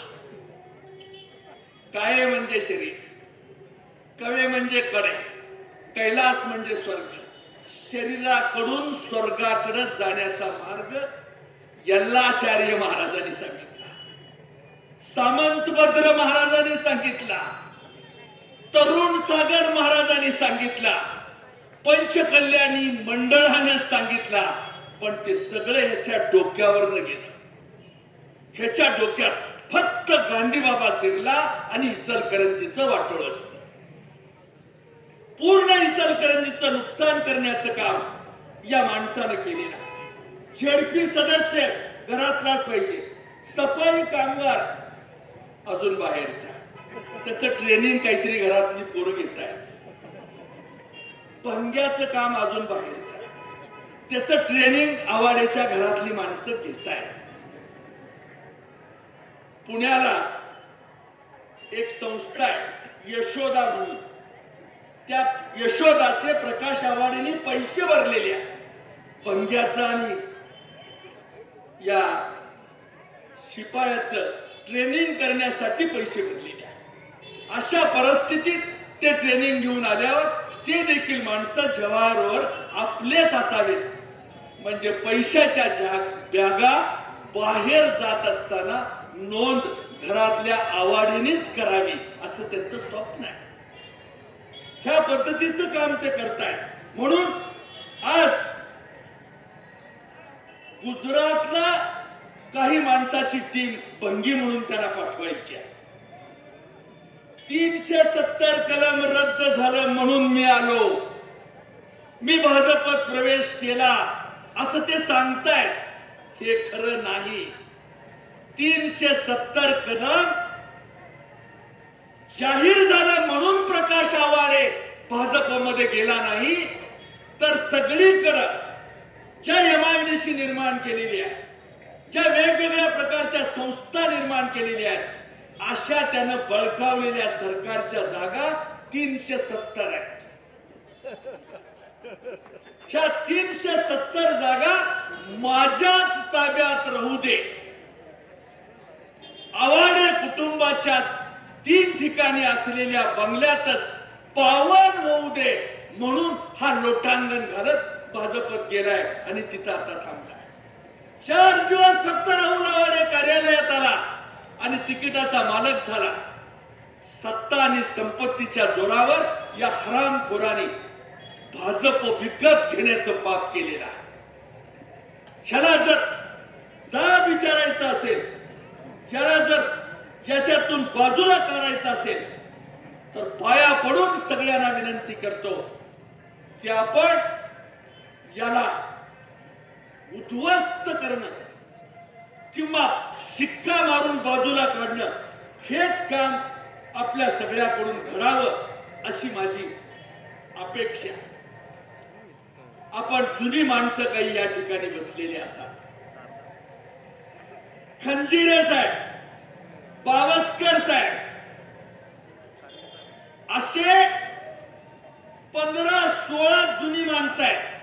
काय म्हणजे शरीर, कवे म्हणजे कडे, कैलास म्हणजे स्वर्ग. शरीराकडून स्वर्गाकडे जाण्याचा मार्ग यल्लाचार्य महाराजांनी सांगितला, सामंतभद्र महाराजांनी सांगितला, तरुण सागर महाराजांनी सांगितला, पंचकल्याणी मंडळाने सांगितला. पण ते सगळे ह्याच्या डोक्यावर गेलं. ह्याच्या डोक्यात फक्त गांधीबाबा शिरला आणि इचलकरंजीचं वाटोळं झालं. पूर्ण इचलकरंजीचं नुकसान करण्याचं काम या माणसाने केलेलं. झेडपी सदस्य घरातलाच पाहिजे, सफाई कामगार अजून बाहेरचा, त्याचं ट्रेनिंग काहीतरी घरातली पोरं घेत आहेत. भंग्याचं काम अजून बाहेरचं, त्याचं ट्रेनिंग आवाड्याच्या घरातली माणसं घेत आहेत. पुण्याला एक संस्था आहे यशोदा म्हणून, त्या यशोदाचे प्रकाश आवाडेने पैसे भरलेले आहेत. भंग्याचं आणि या शिपायाचं ट्रेनिंग करण्यासाठी पैसे भरलेले आहेत. अशा परिस्थितीत ते ट्रेनिंग घेऊन आल्यावर ते देखील माणसं जवाहरवर आपलेच असावेत. म्हणजे पैशाच्या बॅगा बाहेर जात असताना नोंद घरातल्या आवाडीनेच करावी असं त्यांचं स्वप्न आहे. ह्या पद्धतीचं काम ते करतायत. म्हणून आज गुजरातला काही माणसाची टीम भंगी म्हणून त्यांना पाठवायची आहे. 370 कलम रद्द झालं म्हणून मी आलो, मी भाजपात प्रवेश केला असं ते सांगतायत. हे खरं नाही. 370 कलम जाहीर झाला म्हणून प्रकाश आवाडे भाजपमध्ये गेला नाही, तर सगळीकडं ज्या MIDC निर्माण केलेली आहे, ज्या वेगवेगळ्या प्रकारच्या संस्था निर्माण केलेल्या आहेत, अशा त्यानं बळकावलेल्या सरकारच्या जागा 370 आहेत. ह्या 370 जागा माझ्याच ताब्यात राहू दे, आवाडे कुटुंबाच्या 3 ठिकाणी असलेल्या बंगल्यातच पावन होऊ दे म्हणून हा लोटांगण घालत भाजपत गेलाय आणि तिथं आता थांबलाय. 4 दिवस फक्त राहुल आवाडे कार्यालयात आला आणि तिकिटाचा मालक झाला. सत्ता आणि संपत्तीच्या जोरावर या हरामखोरांनी भाजप विकत घेण्याचं पाप केलेलं आहे. ह्याला जर जाब विचारायचा असेल, ह्याला जर याच्यातून बाजूला काढायचं असेल, तर पाया पडून सगळ्यांना विनंती करतो की आपण याला उद्ध्वस्त करणं किंवा शिक्का मारून बाजूला काढणं हेच काम आपल्या सगळ्याकडून घडावं अशी माझी अपेक्षा. आपण जुनी माणसं काही या ठिकाणी बसलेली असाल, खंजिरे साहेब, पावसकर साहेब, असे 15-16 जुनी माणसं आहेत.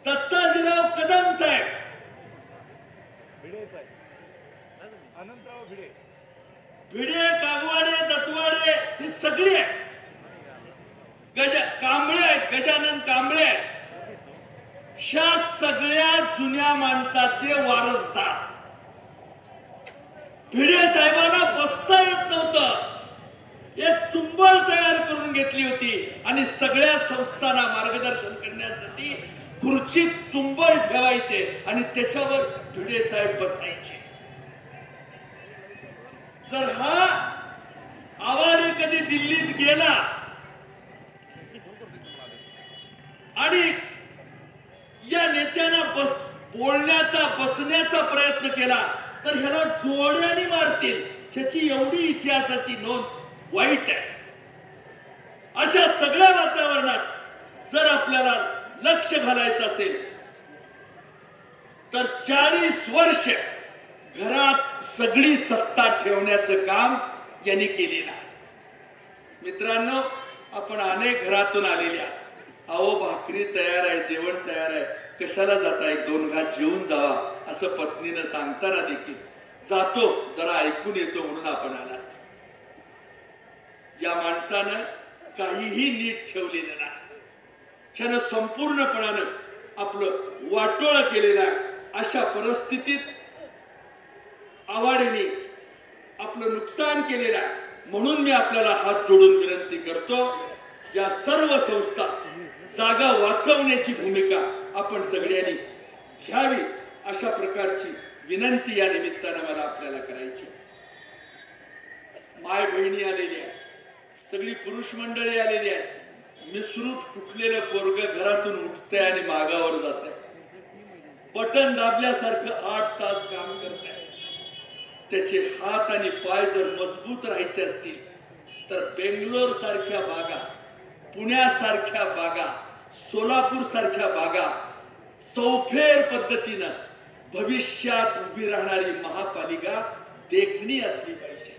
दत्ताजीराव कदम साहेब, भिडे, कागवाडे, दत्तवाडे ही सगळी आहेत. कांबळे आहेत, गजानन कांबळे आहेत. ह्या सगळ्या जुन्या माणसाचे वारसदार. भिडे साहेबांना बसता येत नव्हतं, एक चुंबळ तयार करून घेतली होती आणि सगळ्या संस्थांना मार्गदर्शन करण्यासाठी खुर्चीत चुंबळ ठेवायचे आणि त्याच्यावर भिडे साहेब बसायचे. जर हा आवाडे कधी दिल्लीत गेला आणि या नेत्यांना बोलण्याचा बसण्याचा प्रयत्न केला तर ह्याला जोड्याने मारतील, ह्याची एवढी इतिहासाची नोंद वाईट आहे. अशा सगळ्या वातावरणात जर आपल्याला लक्ष घालायचं असेल तर 40 वर्ष घरात सगळी सत्ता ठेवण्याचं काम यांनी केलेलं आहे. मित्रांनो, आपण अनेक घरातून आलेले आहात. अहो, भाकरी तयार आहे, जेवण तयार आहे, कशाला जाता, 1-2 घात जेवून जावा असं पत्नीनं सांगताना देखील जातो, जरा ऐकून येतो म्हणून आपण आलात. या माणसानं काहीही नीट ठेवलेलं नाही. त्यानं संपूर्णपणानं आपलं वाटोळ केलेलं आहे. अशा परिस्थितीत आवाडेने आपलं नुकसान केलेलं आहे. म्हणून मी आपल्याला हात जोडून विनंती करतो, या सर्व संस्था जागा वाचवण्याची भूमिका आपण सगळ्यांनी घ्यावी अशा प्रकारची विनंती या निमित्तानं मला आपल्याला करायची. माय बहिणी आलेली आहे, सगळी पुरुष मंडळी आलेली आहेत. मिसरूट फुटलेलं पोरग घरातून उठतंय आणि मागावर जात आहे. बटन दाबल्यासारखं 8 तास काम करत आहे. त्याचे हात आणि पाय जर मजबूत राहायचे असतील तर बेंगलोर सारख्या बागा, पुण्यासारख्या बागा, सोलापूर सारख्या बागा चौफेर पद्धतीनं भविष्यात उभी राहणारी महापालिका देखणी असली पाहिजे.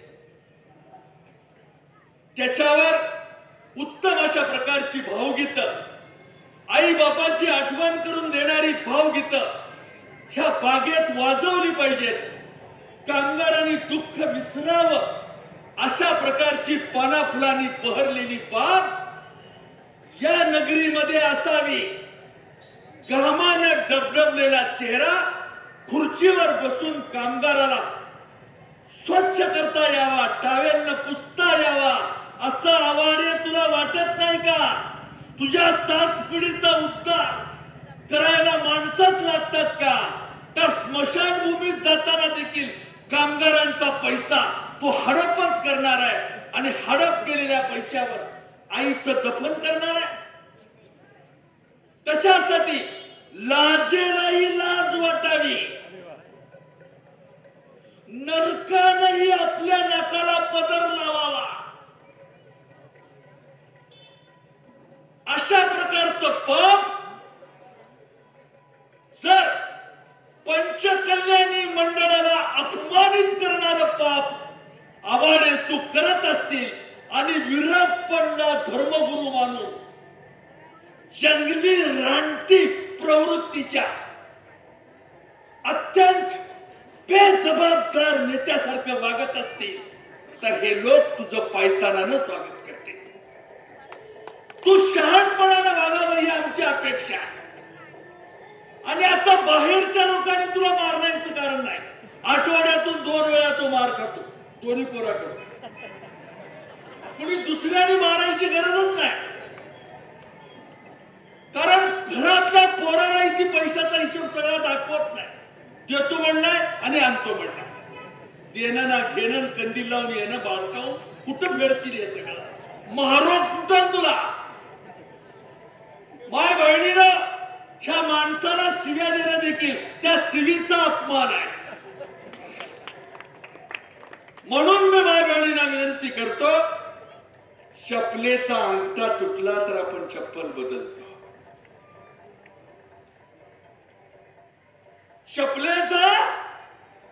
त्याच्यावर उत्तम अशा प्रकारची भावगीतं, आई बापाची आठवण करून देणारी भावगीतं ह्या बागेत वाजवली पाहिजेत. कामगारांनी दुःख विसरावं अशा प्रकारची पाना फुलांनी बहरलेली बाग या नगरीमध्ये असावी. घामानं डबडबलेला चेहरा खुर्चीवर बसून कामगाराला स्वच्छ करता यावा, टावेलनं पुसता यावा असं आवाडे तुला वाटत नाही का? तुझ्या 7 पिढीचा उद्धार करायला माणसंच लागतात का? त्या स्मशानभूमीत जाताना देखील कामगारांचा पैसा तो हडपच करणार आहे आणि हडप केलेल्या पैशावर आईचं दफन करणार आहे. कशासाठी? लाजेलाही लाज वाटावी, नरकानंही आपल्या नाकाला पदर लावावा अशा प्रकारचं पाप जर पंचकल्याणी मंडळाला अपमानित करणारं पाप आवाडे तू करत असशील आणि वीरप्पनला धर्मगुरू मानून जंगली रानटी प्रवृत्तीच्या अत्यंत बेजबाबदार नेत्यासारखं वागत असतील तर हे लोक तुझं पायतानानं स्वागत करतील. तू शहाणपणानं वागावं ही आमची अपेक्षा. आणि आता बाहेरच्या लोकांनी तुला मारण्याचं कारण नाही. आठवड्यातून 2 वेळा तो मार खातो दोन्ही पोराकडून. कुणी दुसऱ्याने मारायची गरजच नाही. कारण घरातल्या पोराला ती पैशाचा हिशोब सगळा दाखवत नाही. देतो म्हणलाय आणि आणतो म्हणलाय. देणं ना घेणं कंदील लावून येणं बाळकावून कुठं फेडशील हे सगळं. मारो कुठं तुला. माय बहिणीनं ह्या माणसाला शिव्या देणं देखील त्या शिवीचा अपमान आहे. म्हणून मी माय बहिणींना विनंती करतो, चपलेचा अंगठा तुटला तर आपण चप्पल बदलतो. चपलेचा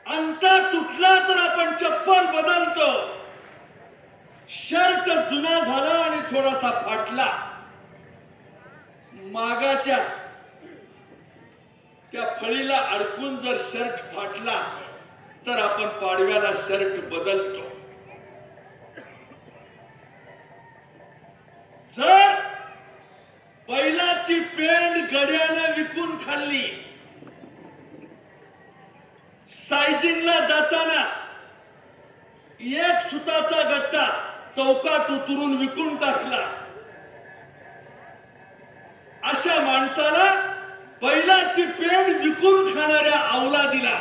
अंगठा तुटला तर आपण चप्पल बदलतो. शर्ट जुना झाला आणि थोडासा फाटला, मागाच्या त्या फळीला अडकून जर शर्ट फाटला तर आपण पाडव्याला शर्ट बदलतो. जर बैलाची पेंड गड्यानं विकून खाल्ली, सायजिंगला जाताना एक सुताचा गट्टा चौकात उतरून विकून टाकला, अशा माणसाला बैलाची पेंड विकून खाणाऱ्या अवलादीला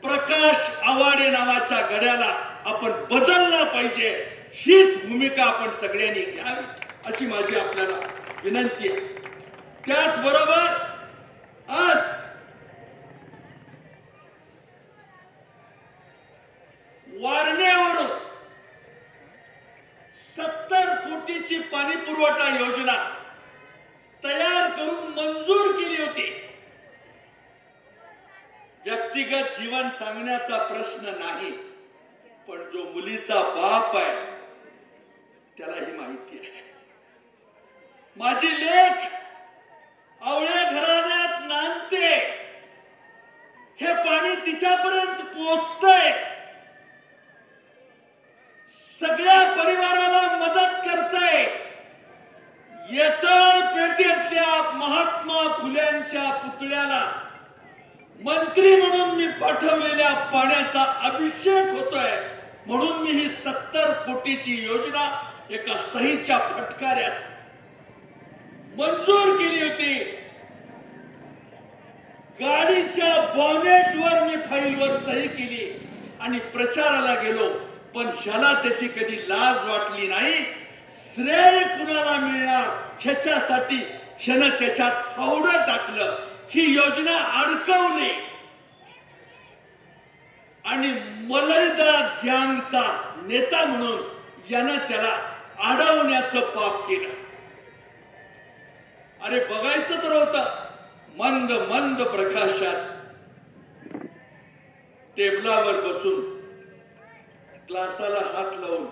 प्रकाश आवाडे नावाच्या गड्याला आपण बदलला पाहिजे. हीच भूमिका आपण सगळ्यांनी घ्यावी अशी माझी आपल्याला विनंती आहे. त्याचबरोबर आज वारणेवरून 70 कोटीची पाणी पुरवठा योजना तयार करून मंजूर केली होती. व्यक्तिगत जीवन सांगण्याचा प्रश्न नाही, पण जो मुलीचा बाप आहे त्याला ही माहिती आहे. माझी लेक आवळ्या घराण्यात नांदते, हे पाणी तिच्यापर्यंत पोहोचतंय, सगळ्या परिवाराला मदत करतंय. येतळ पेठेतल्या महात्मा फुल्यांच्या पुतळ्याला मंत्री म्हणून मी पाठवलेल्या पाण्याचा अभिषेक होतोय. म्हणून मी ही 70 कोटीची योजना एका सहीच्या फटकाऱ्यात मंजूर केली होती. गाडीच्या बॉनेटवर मी फाईलवर सही केली आणि प्रचाराला गेलो, पण ह्याला त्याची कधी लाज वाटली नाही. श्रेय कुणाला मिळणार ह्याच्यासाठी ह्यानं त्याच्यात फावडं टाकलं, ही योजना अडकवली आणि मलैदा गँगचा नेता म्हणून यानं त्याला अडवण्याचं पाप केलं. अरे बघायचं तर होतं, मंद मंद प्रकाशात टेबलावर बसून ग्लासाला हात लावून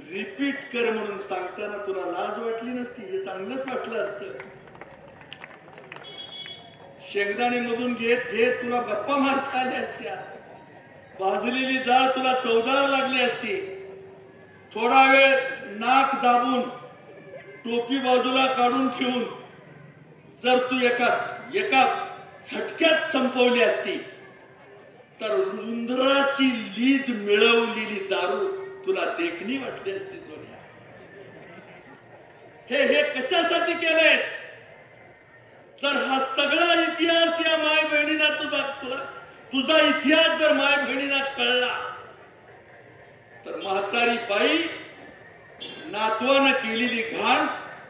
रिपीट कर म्हणून सांगताना तुला लाज वाटली नसती, हे चांगलंच वाटलं असतं. शेंगदाणे मधून घेत घेत तुला गप्पा मारता आल्या असत्या. भाजलेली डाळ तुला चवदार लागली असती. थोडा वेळ नाक दाबून टोपी बाजूला काढून ठेवून जर तू एका झटक्यात संपवली असती तर उंदराची लीद मिळवलेली दारू तुला देखणी वाटली असती. सोन्या, हे कशासाठी केलंयस? जर हा सगळा इतिहास या माय बहिणींना तुझा इतिहास जर माय बहिणींना कळला तर म्हातारी बाई नातवानं केलेली घाण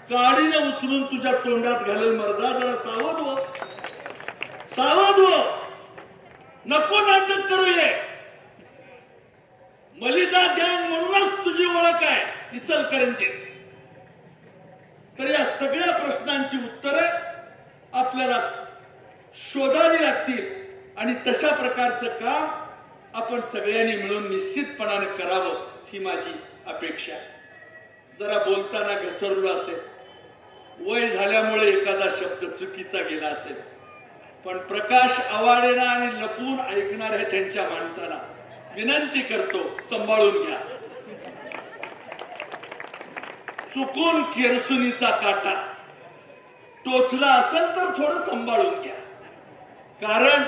काडीनं उचलून तुझ्या तोंडात घालेल. मर्दा, जरा सावध हो, सावध हो, नको नाटक करू. ये मलिदा गँग म्हणूनच तुझी ओळख आहे इचलकरंजीत. तर या सगळ्या प्रश्नांची उत्तरे आपल्याला शोधावी लागतील आणि तशा प्रकारचं काम आपण सगळ्यांनी मिळून निश्चितपणाने करावं ही माझी अपेक्षा. जरा बोलताना घसरलो असेल, वय झाल्यामुळे एखादा शब्द चुकीचा गेला असेल, पण प्रकाश आवाडेना आणि लपून ऐकणाऱ्या त्यांच्या माणसाला विनंती करतो, सांभाळून घ्या. चुकून केरसुनीचा काटा टोचला असेल तर थोडं सांभाळून घ्या, कारण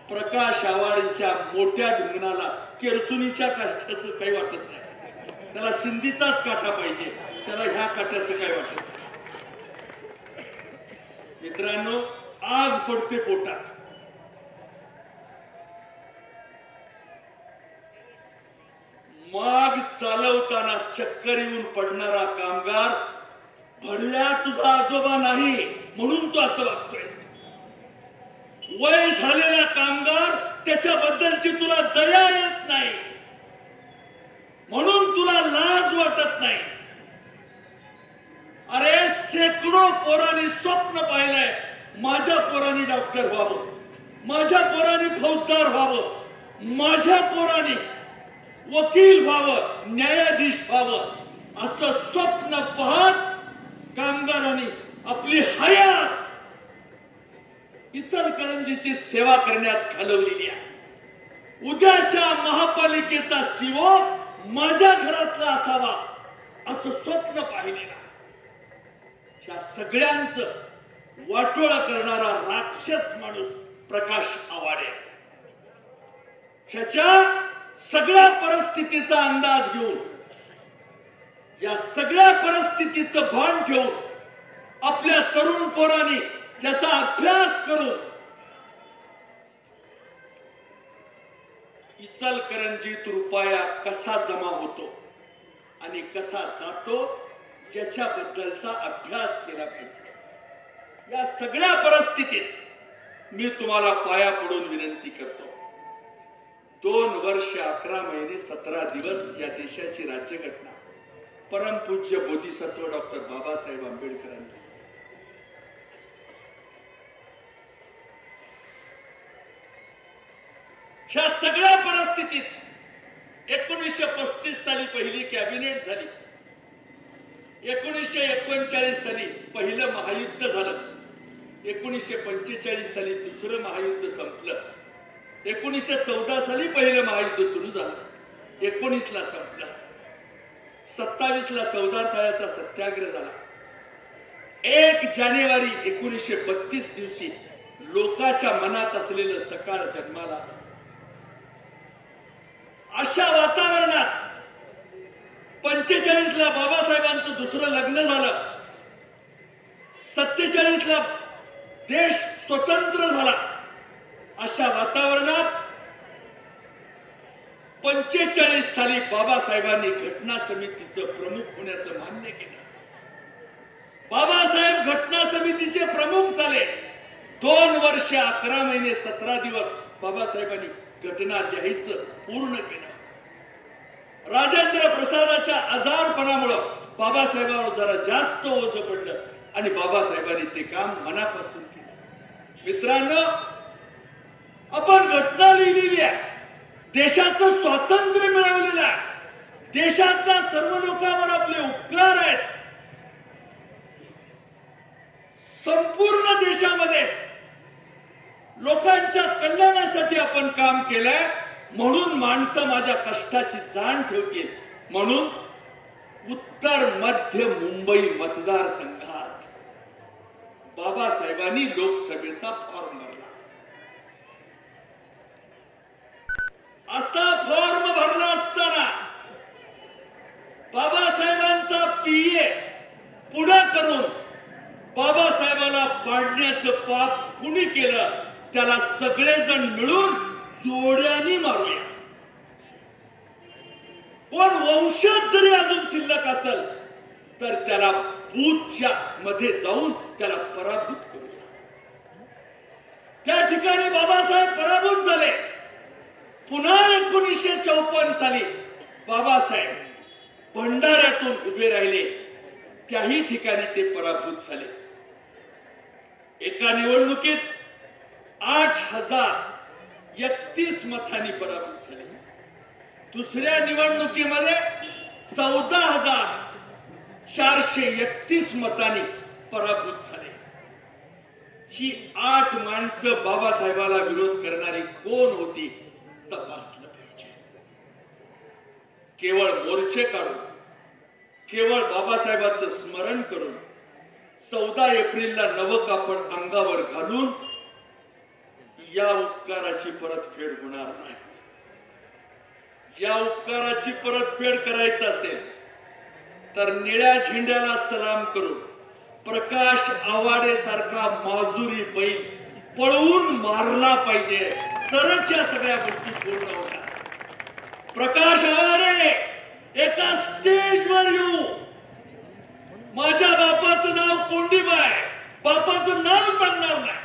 प्रकाश आवाडेच्या मोठ्या ढुंगणाला केरसुनीच्या काट्याचं काही वाटत नाही. त्याला सिंधीचाच काटा पाहिजे, त्याला ह्या काट्याचं काही वाटत नाही. मित्रांनो, आग पडते पोटात. माग चालवताना चक्कर येऊन पडणारा कामगार भडव्या तुझा आजोबा नाही म्हणून तू असं वागतोयस. वय झालेला कामगार त्याच्याबद्दलची तुला दया येत नाही म्हणून तुला लाज वाटत नाही. अरे शेकडो पोरांनी स्वप्न पाहिलंय, माझ्या पोरांनी डॉक्टर व्हावं, माझ्या पोरांनी फौजदार व्हावं, माझ्या पोरांनी वकील व्हावं, न्यायाधीश व्हावं, असं स्वप्न पाहत कामगारांनी आपली हयात इचलकरंजीची सेवा करण्यात घालवलेली आहे. उद्याच्या महापालिकेचा सीओ माझ्या घरातला असावा असं स्वप्न पाहिलेलं. ह्या सगळ्यांचं वाटोळा करणारा राक्षस माणूस प्रकाश आवाडे. ह्याच्या सगळ्या परिस्थितीचा अंदाज घेऊन, या सगळ्या परिस्थितीचं भान ठेवून आपल्या तरुण पोरांनी त्याचा अभ्यास करून इचलकरंजीत रुपया कसा जमा होतो आणि कसा जातो याच्याबद्दलचा अभ्यास केला पाहिजे. या सगळ्या परिस्थितीत मी तुम्हाला पाया पडून विनंती करतो, 2 वर्ष 11 महिने 17 दिवस या देशाची राज्यघटना परमपूज्य बोधिसत्व डॉक्टर बाबासाहेब आंबेडकरांनी, ह्या सगळ्या परिस्थितीत 1935 साली पहिली कॅबिनेट झाली, 1939 साली पहिलं महायुद्ध झालं, 1945 साली दुसरं महायुद्ध संपलं, 1914 साली पहिलं महायुद्ध सुरू झालं, 19 ला संपलं, 27 ला 14 थाळ्याचा सत्याग्रह झाला, 1 जानेवारी 1932 दिवशी लोकांच्या मनात असलेलं सकाळ जन्माला आलं. अशा वातावरणात 45 ला बाबासाहेबांचं दुसरं लग्न झालं, 47 ला देश स्वतंत्र झाला. अशा वातावरणात 45 साली बाबासाहेबांनी घटना समितीचं प्रमुख होण्याचं मान्य केलं. बाबासाहेब घटना समितीचे प्रमुख झाले. 2 वर्ष 11 महिने 17 दिवस बाबासाहेबांनी घटना लिहायचं पूर्ण केलं. राजेंद्र प्रसादाच्या आजारपणामुळे बाबासाहेबांवर जरा जास्त ओझं पडलं आणि बाबासाहेबांनी ते काम मनापासून केलं. मित्रांनो, आपण घटना लिहिलेली आहे, देशाचं स्वातंत्र्य मिळवलेलं आहे, देशातल्या सर्व लोकांवर आपले उपकार आहेत, संपूर्ण देशामध्ये लोकांच्या कल्याणासाठी आपण काम केलंय. म्हणून माणसं माझ्या कष्टाची जाण ठेवतील. म्हणून उत्तर मध्य मुंबई मतदारसंघात बाबासाहेबांनी लोकसभेचा फॉर्म भरला. असा फॉर्म भरला असताना बाबासाहेबांचा पीए पुढे करून बाबासाहेबाला पाडण्याचं पाप कुणी केलं त्याला सगळेजण मिळून जोड्याने मारूया. कोण वंशज जरी अजून शिल्लक असेल तर त्याला बूथच्या मध्ये जाऊन त्याला पराभूत करूया. त्या ठिकाणी बाबासाहेब पराभूत झाले. पुन्हा 1954 साली बाबासाहेब भंडाऱ्यातून उभे राहिले त्याही ठिकाणी ते पराभूत झाले. एका निवडणुकीत 8,031 मतांनी पराभूत झाले. दुसऱ्या निवडणुकीमध्ये 14,431 मतांनी पराभूत झाले. ही 8 माणसं बाबासाहेबाला विरोध करणारी कोण होती तपासलं पाहिजे. केवळ मोर्चे काढून, केवळ बाबासाहेबांचं स्मरण करून 14 एप्रिलला नवं कापड अंगावर घालून या उपकाराची परतफेड होणार नाही. या उपकाराची परतफेड करायचं असेल तर निळ्या झेंड्याला सलाम करून प्रकाश आवाडे सारखा माजुरी बैल पळवून मारला पाहिजे, तरच या सगळ्या गोष्टी पूर्ण होणार. प्रकाश आवाडे एका स्टेजवर येऊ, माझ्या बापाचं नाव कोंडीबाई, बापाचं नाव सांगणार नाही,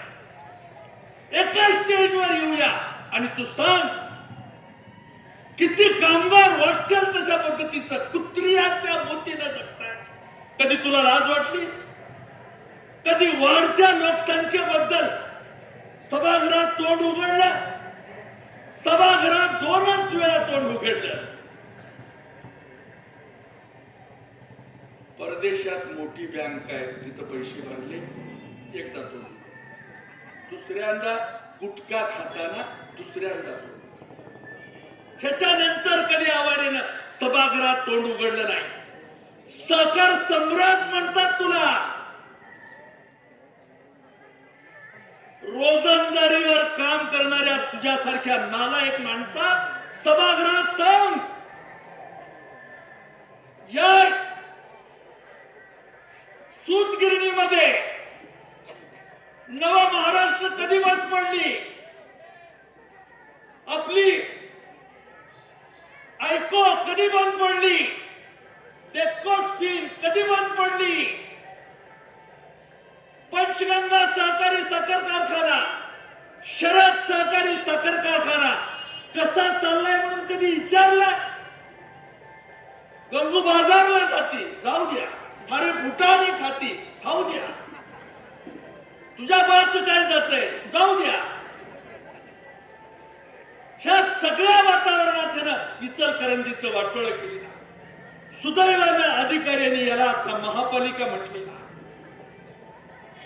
एका स्टेजवर येऊया आणि तू सांग किती कामगार वाटेल तशा पद्धतीचं कुत्र्याच्या मोतीनं जगतात. कधी तुला लाज वाटली? कधी वाढत्या लोकसंख्येबद्दल सभागृहात तोंड उघडलं? सभागृहात 2च वेळा तोंड उघडलं. परदेशात मोठी बँक आहे, तिथं पैसे भरले, एकदा तोंड उघडलं. दुसऱ्यांदा गुटखा खाताना दुसऱ्यांदा तोंड. ह्याच्यानंतर कधी आवाडेनं सभागृहात तोंड उघडलं नाही. सहकार सम्राट म्हणतात तुला. रोजंदारीवर काम करणाऱ्या तुझ्यासारख्या नालायक माणसा सभागृहात सांग, या सूतगिरणीमध्ये नवा महाराष्ट्र कधी बंद पडली? आपली आयको कधी बंद पडली? टेक्को स्पिन कधी बंद पडली? पंचगंगा सहकारी साखर कारखाना, शरद सहकारी साखर कारखाना कसा चाललाय म्हणून कधी विचारलं? गंगू बाजारला जाती, जाऊ द्या. थारे फुटाने खाती, खाऊ द्या. तुझ्या बाळाचं काय जातंय, जाऊ द्या. ह्या सगळ्या वातावरणात इचलकरंजीचं वाटोळं केली. सुदैवानं अधिकाऱ्यांनी याला आता महापालिका म्हटली.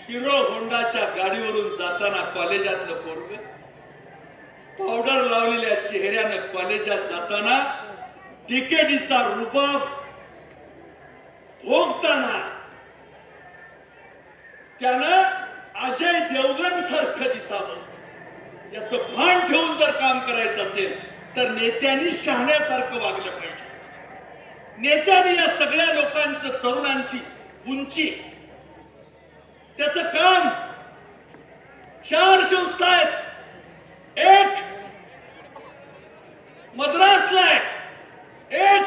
हिरो होंडाच्या गाडीवरून जाताना कॉलेजातलं पोरग, पावडर लावलेल्या चेहऱ्यानं कॉलेजात जाताना डिकेडीचा रुबाब भोगताना त्यानं अजय देवगण सारखं दिसावं याचं भान ठेवून जर काम करायचं असेल तर नेत्यांनी शहाण्यासारखं वागलं पाहिजे. नेत्यांनी या सगळ्या लोकांचं, तरुणांची उंची, त्याचं काम, 4 संस्था आहेत. एक मद्रासला आहे, एक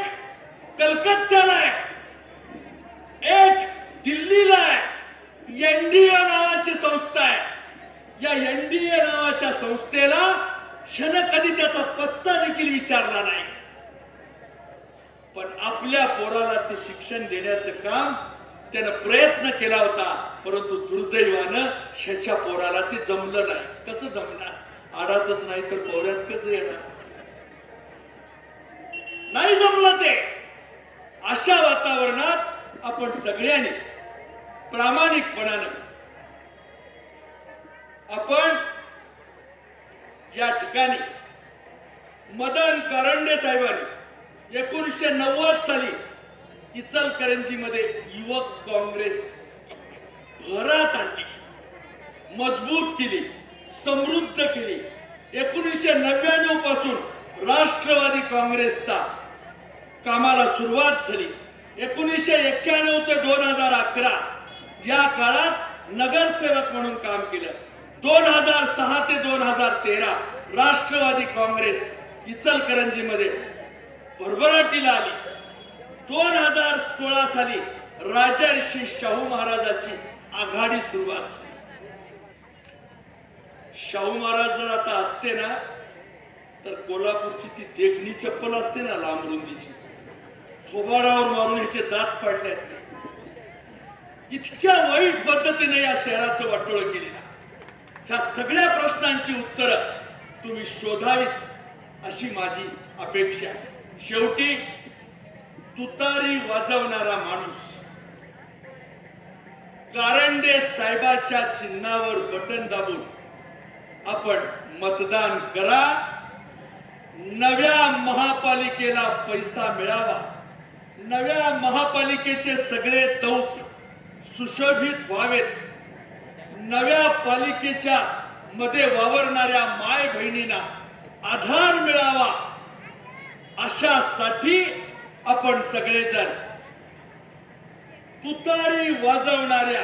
कलकत्त्याला आहे, एक दिल्लीला आहे. एनडीए नावाची संस्था आहे. या एनडीए नावाच्या संस्थेला क्षण कधी त्याचा पत्ता देखील विचारला नाही. पण आपल्या पोराला ते शिक्षण देण्याचं काम त्यानं प्रयत्न केला होता, परंतु दुर्दैवानं ह्याच्या पोराला ते जमलं नाही. कसं जमणार? आडातच नाही तर पोऱ्यात कसं येणार? नाही जमलं ते. अशा वातावरणात आपण सगळ्यांनी प्रामाणिकपणानं आपण या ठिकाणी मदन कारंडे साहेबांनी 1990 साली इचलकरंजीमध्ये युवक काँग्रेस भरात आणली, मजबूत केली, समृद्ध केली. 1999 पासून राष्ट्रवादी काँग्रेसचा कामाला सुरुवात झाली. 1991 ते 2011 या काळात नगरसेवक म्हणून काम केलं. 2006 ते 2013 राष्ट्रवादी काँग्रेस इचलकरंजीमध्ये भरभराटीला आली. 2016 साली राजर्षी शाहू महाराजाची आघाडी सुरुवात झाली. शाहू महाराज जर आता असते ना तर कोल्हापूरची ती देखणी चप्पल असते ना लांब रुंदीची, थोबाडावर मारून ह्याचे दात पाडले असते. इतक्या वाईट पद्धतीने या शहराचं वाटोळ केलेलं आहे. ह्या सगळ्या प्रश्नांची उत्तरं तुम्ही शोधावीत अशी माझी अपेक्षा आहे. शेवटी तुतारी वाजवणारा माणूस कारंडे साहेबाच्या चिन्हावर बटन दाबून आपण मतदान करा. नव्या महापालिकेला पैसा मिळावा, नव्या महापालिकेचे सगळे चौक सुशोभित व्हावेत, नव्या पालिकेच्या मध्ये वावरणाऱ्या माय बहिणींना आधार मिळावा, अशासाठी आपण सगळेजण तुतारी वाजवणाऱ्या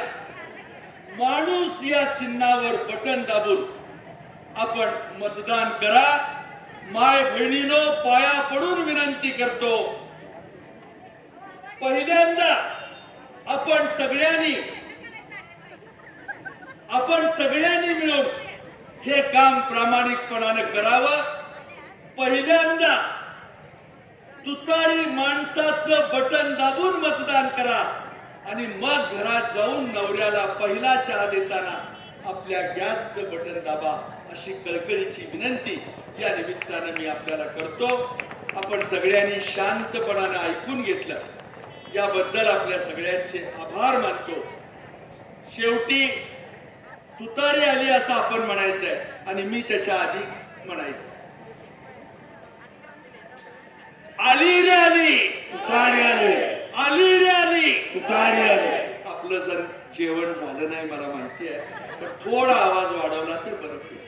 माणूस या चिन्हावर बटन दाबून आपण मतदान करा. माय बहिणीनो, पाया पडून विनंती करतो, पहिल्यांदा आपण सगळ्यांनी मिळून हे काम प्रामाणिकपणाने करावं. पहिल्यांदा तुतारी माणसाचं बटन दाबून मतदान करा आणि मग घरात जाऊन नवऱ्याला पहिला चहा देताना आपल्या गॅसचं बटन दाबा, अशी कळकळीची विनंती या निमित्तानं मी आपल्याला करतो. आपण सगळ्यांनी शांतपणाने ऐकून घेतलं, याबद्दल आपल्या सगळ्यांचे आभार मानतो. शेवटी तुतारी आली असं आपण म्हणायचंय आणि मी त्याच्या आधी म्हणायचं, आली रे आली, तुतारी आली, आली रे आली, तुतारी आली. आपलं जर जेवण झालं नाही मला माहिती आहे, पण थोडा आवाज वाढवला तर बरं होईल.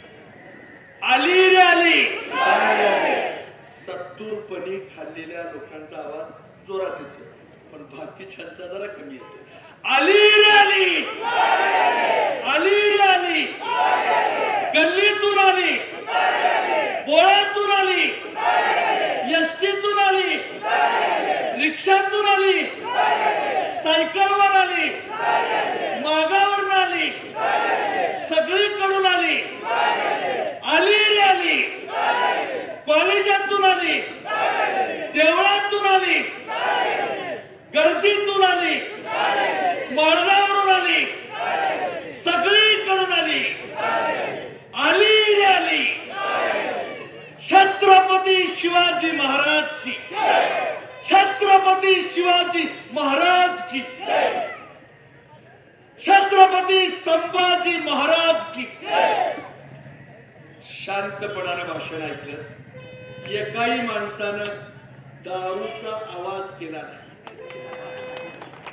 आली रे आली, तुतारी आली. सत्तूरपणी खाल्लेल्या लोकांचा आवाज जोरात येतो, पण बाकीच्यांचा जरा कमी येतो. आली रे आली, आली रे आली, गल्लीतून आली, बोळातून आली, एसटीतून आली, रिक्षातून आली, सायकलवर आली, मागावरून आली, सगळीकडून आली. आली रे आली, कॉलेजातून आली, देवळातून आली, गर्दीतून आली, मार्गावरून आली, सगळीकडून आली. आली रे आली. छत्रपती शिवाजी महाराज की, छत्रपती शिवाजी महाराज की, छत्रपती संभाजी महाराज की. शांतपणाने भाषण ऐकलं. एकाही माणसानं दारूचा आवाज केला नाही.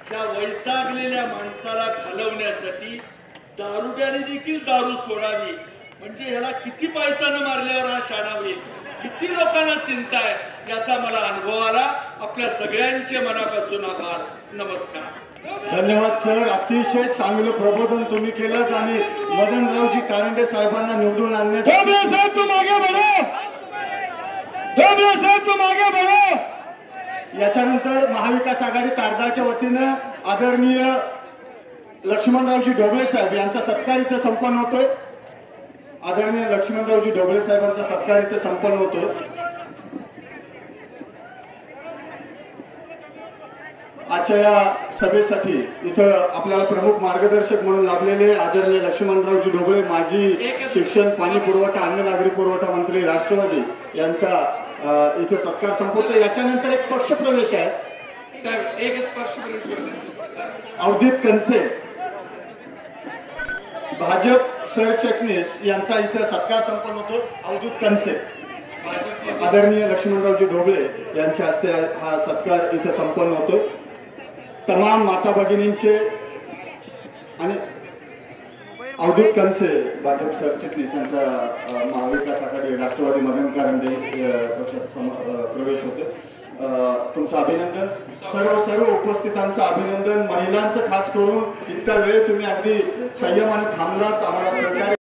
त्या वैतागलेल्या माणसाला घालवण्यासाठी दारुड्याने देखील दारू सोडावी, म्हणजे ह्याला किती पायतानं मारल्यावर हा शाणा होईल, किती लोकांना चिंता आहे, याचा मला अनुभव आला. आपल्या सगळ्यांचे मनापासून आभार. नमस्कार. धन्यवाद सर. अतिशय चांगलं प्रबोधन तुम्ही केलं आणि मदनरावजी कारंडे साहेबांना निवडून आणण्यासाठी याच्यानंतर महाविकास आघाडी तारदाळच्या वतीनं आदरणीय लक्ष्मणरावजी ढोबळे साहेब यांचा सत्कार इथं संपन्न होतोय. आदरणीय लक्ष्मणरावजी ढोबळे साहेबांचा सत्कार इथं संपन्न होतोय. आजच्या या सभेसाठी इथं आपल्याला प्रमुख मार्गदर्शक म्हणून लाभलेले आदरणीय लक्ष्मणरावजी ढोबळे, माजी शिक्षण, पाणी पुरवठा, अन्न नागरी पुरवठा मंत्री राष्ट्रवादी, यांचा इथे सत्कार संपवतो. याच्यानंतर एक पक्ष प्रवेश आहे साहेब, एकच पक्ष प्रवेश. अवधूत कनसे भाजप सरचिटणीस यांचा इथे सत्कार संपन्न होतो. अवधूत कनसे, आदरणीय लक्ष्मणरावजी ढोबळे यांच्या हस्ते हा सत्कार इथे संपन्न होतो. तमाम माता भगिनींचे आणि अवधूत कनसे भाजप सरचिटणीस यांचा महाविकास आघाडी राष्ट्रवादी मदन कारंडे पक्षात प्रवेश होतो. तुमचं अभिनंदन. सर्व उपस्थितांचं अभिनंदन. महिलांचं खास करून इतका वेळ तुम्ही अगदी संयमाने थांबलात, आम्हाला सहकार्य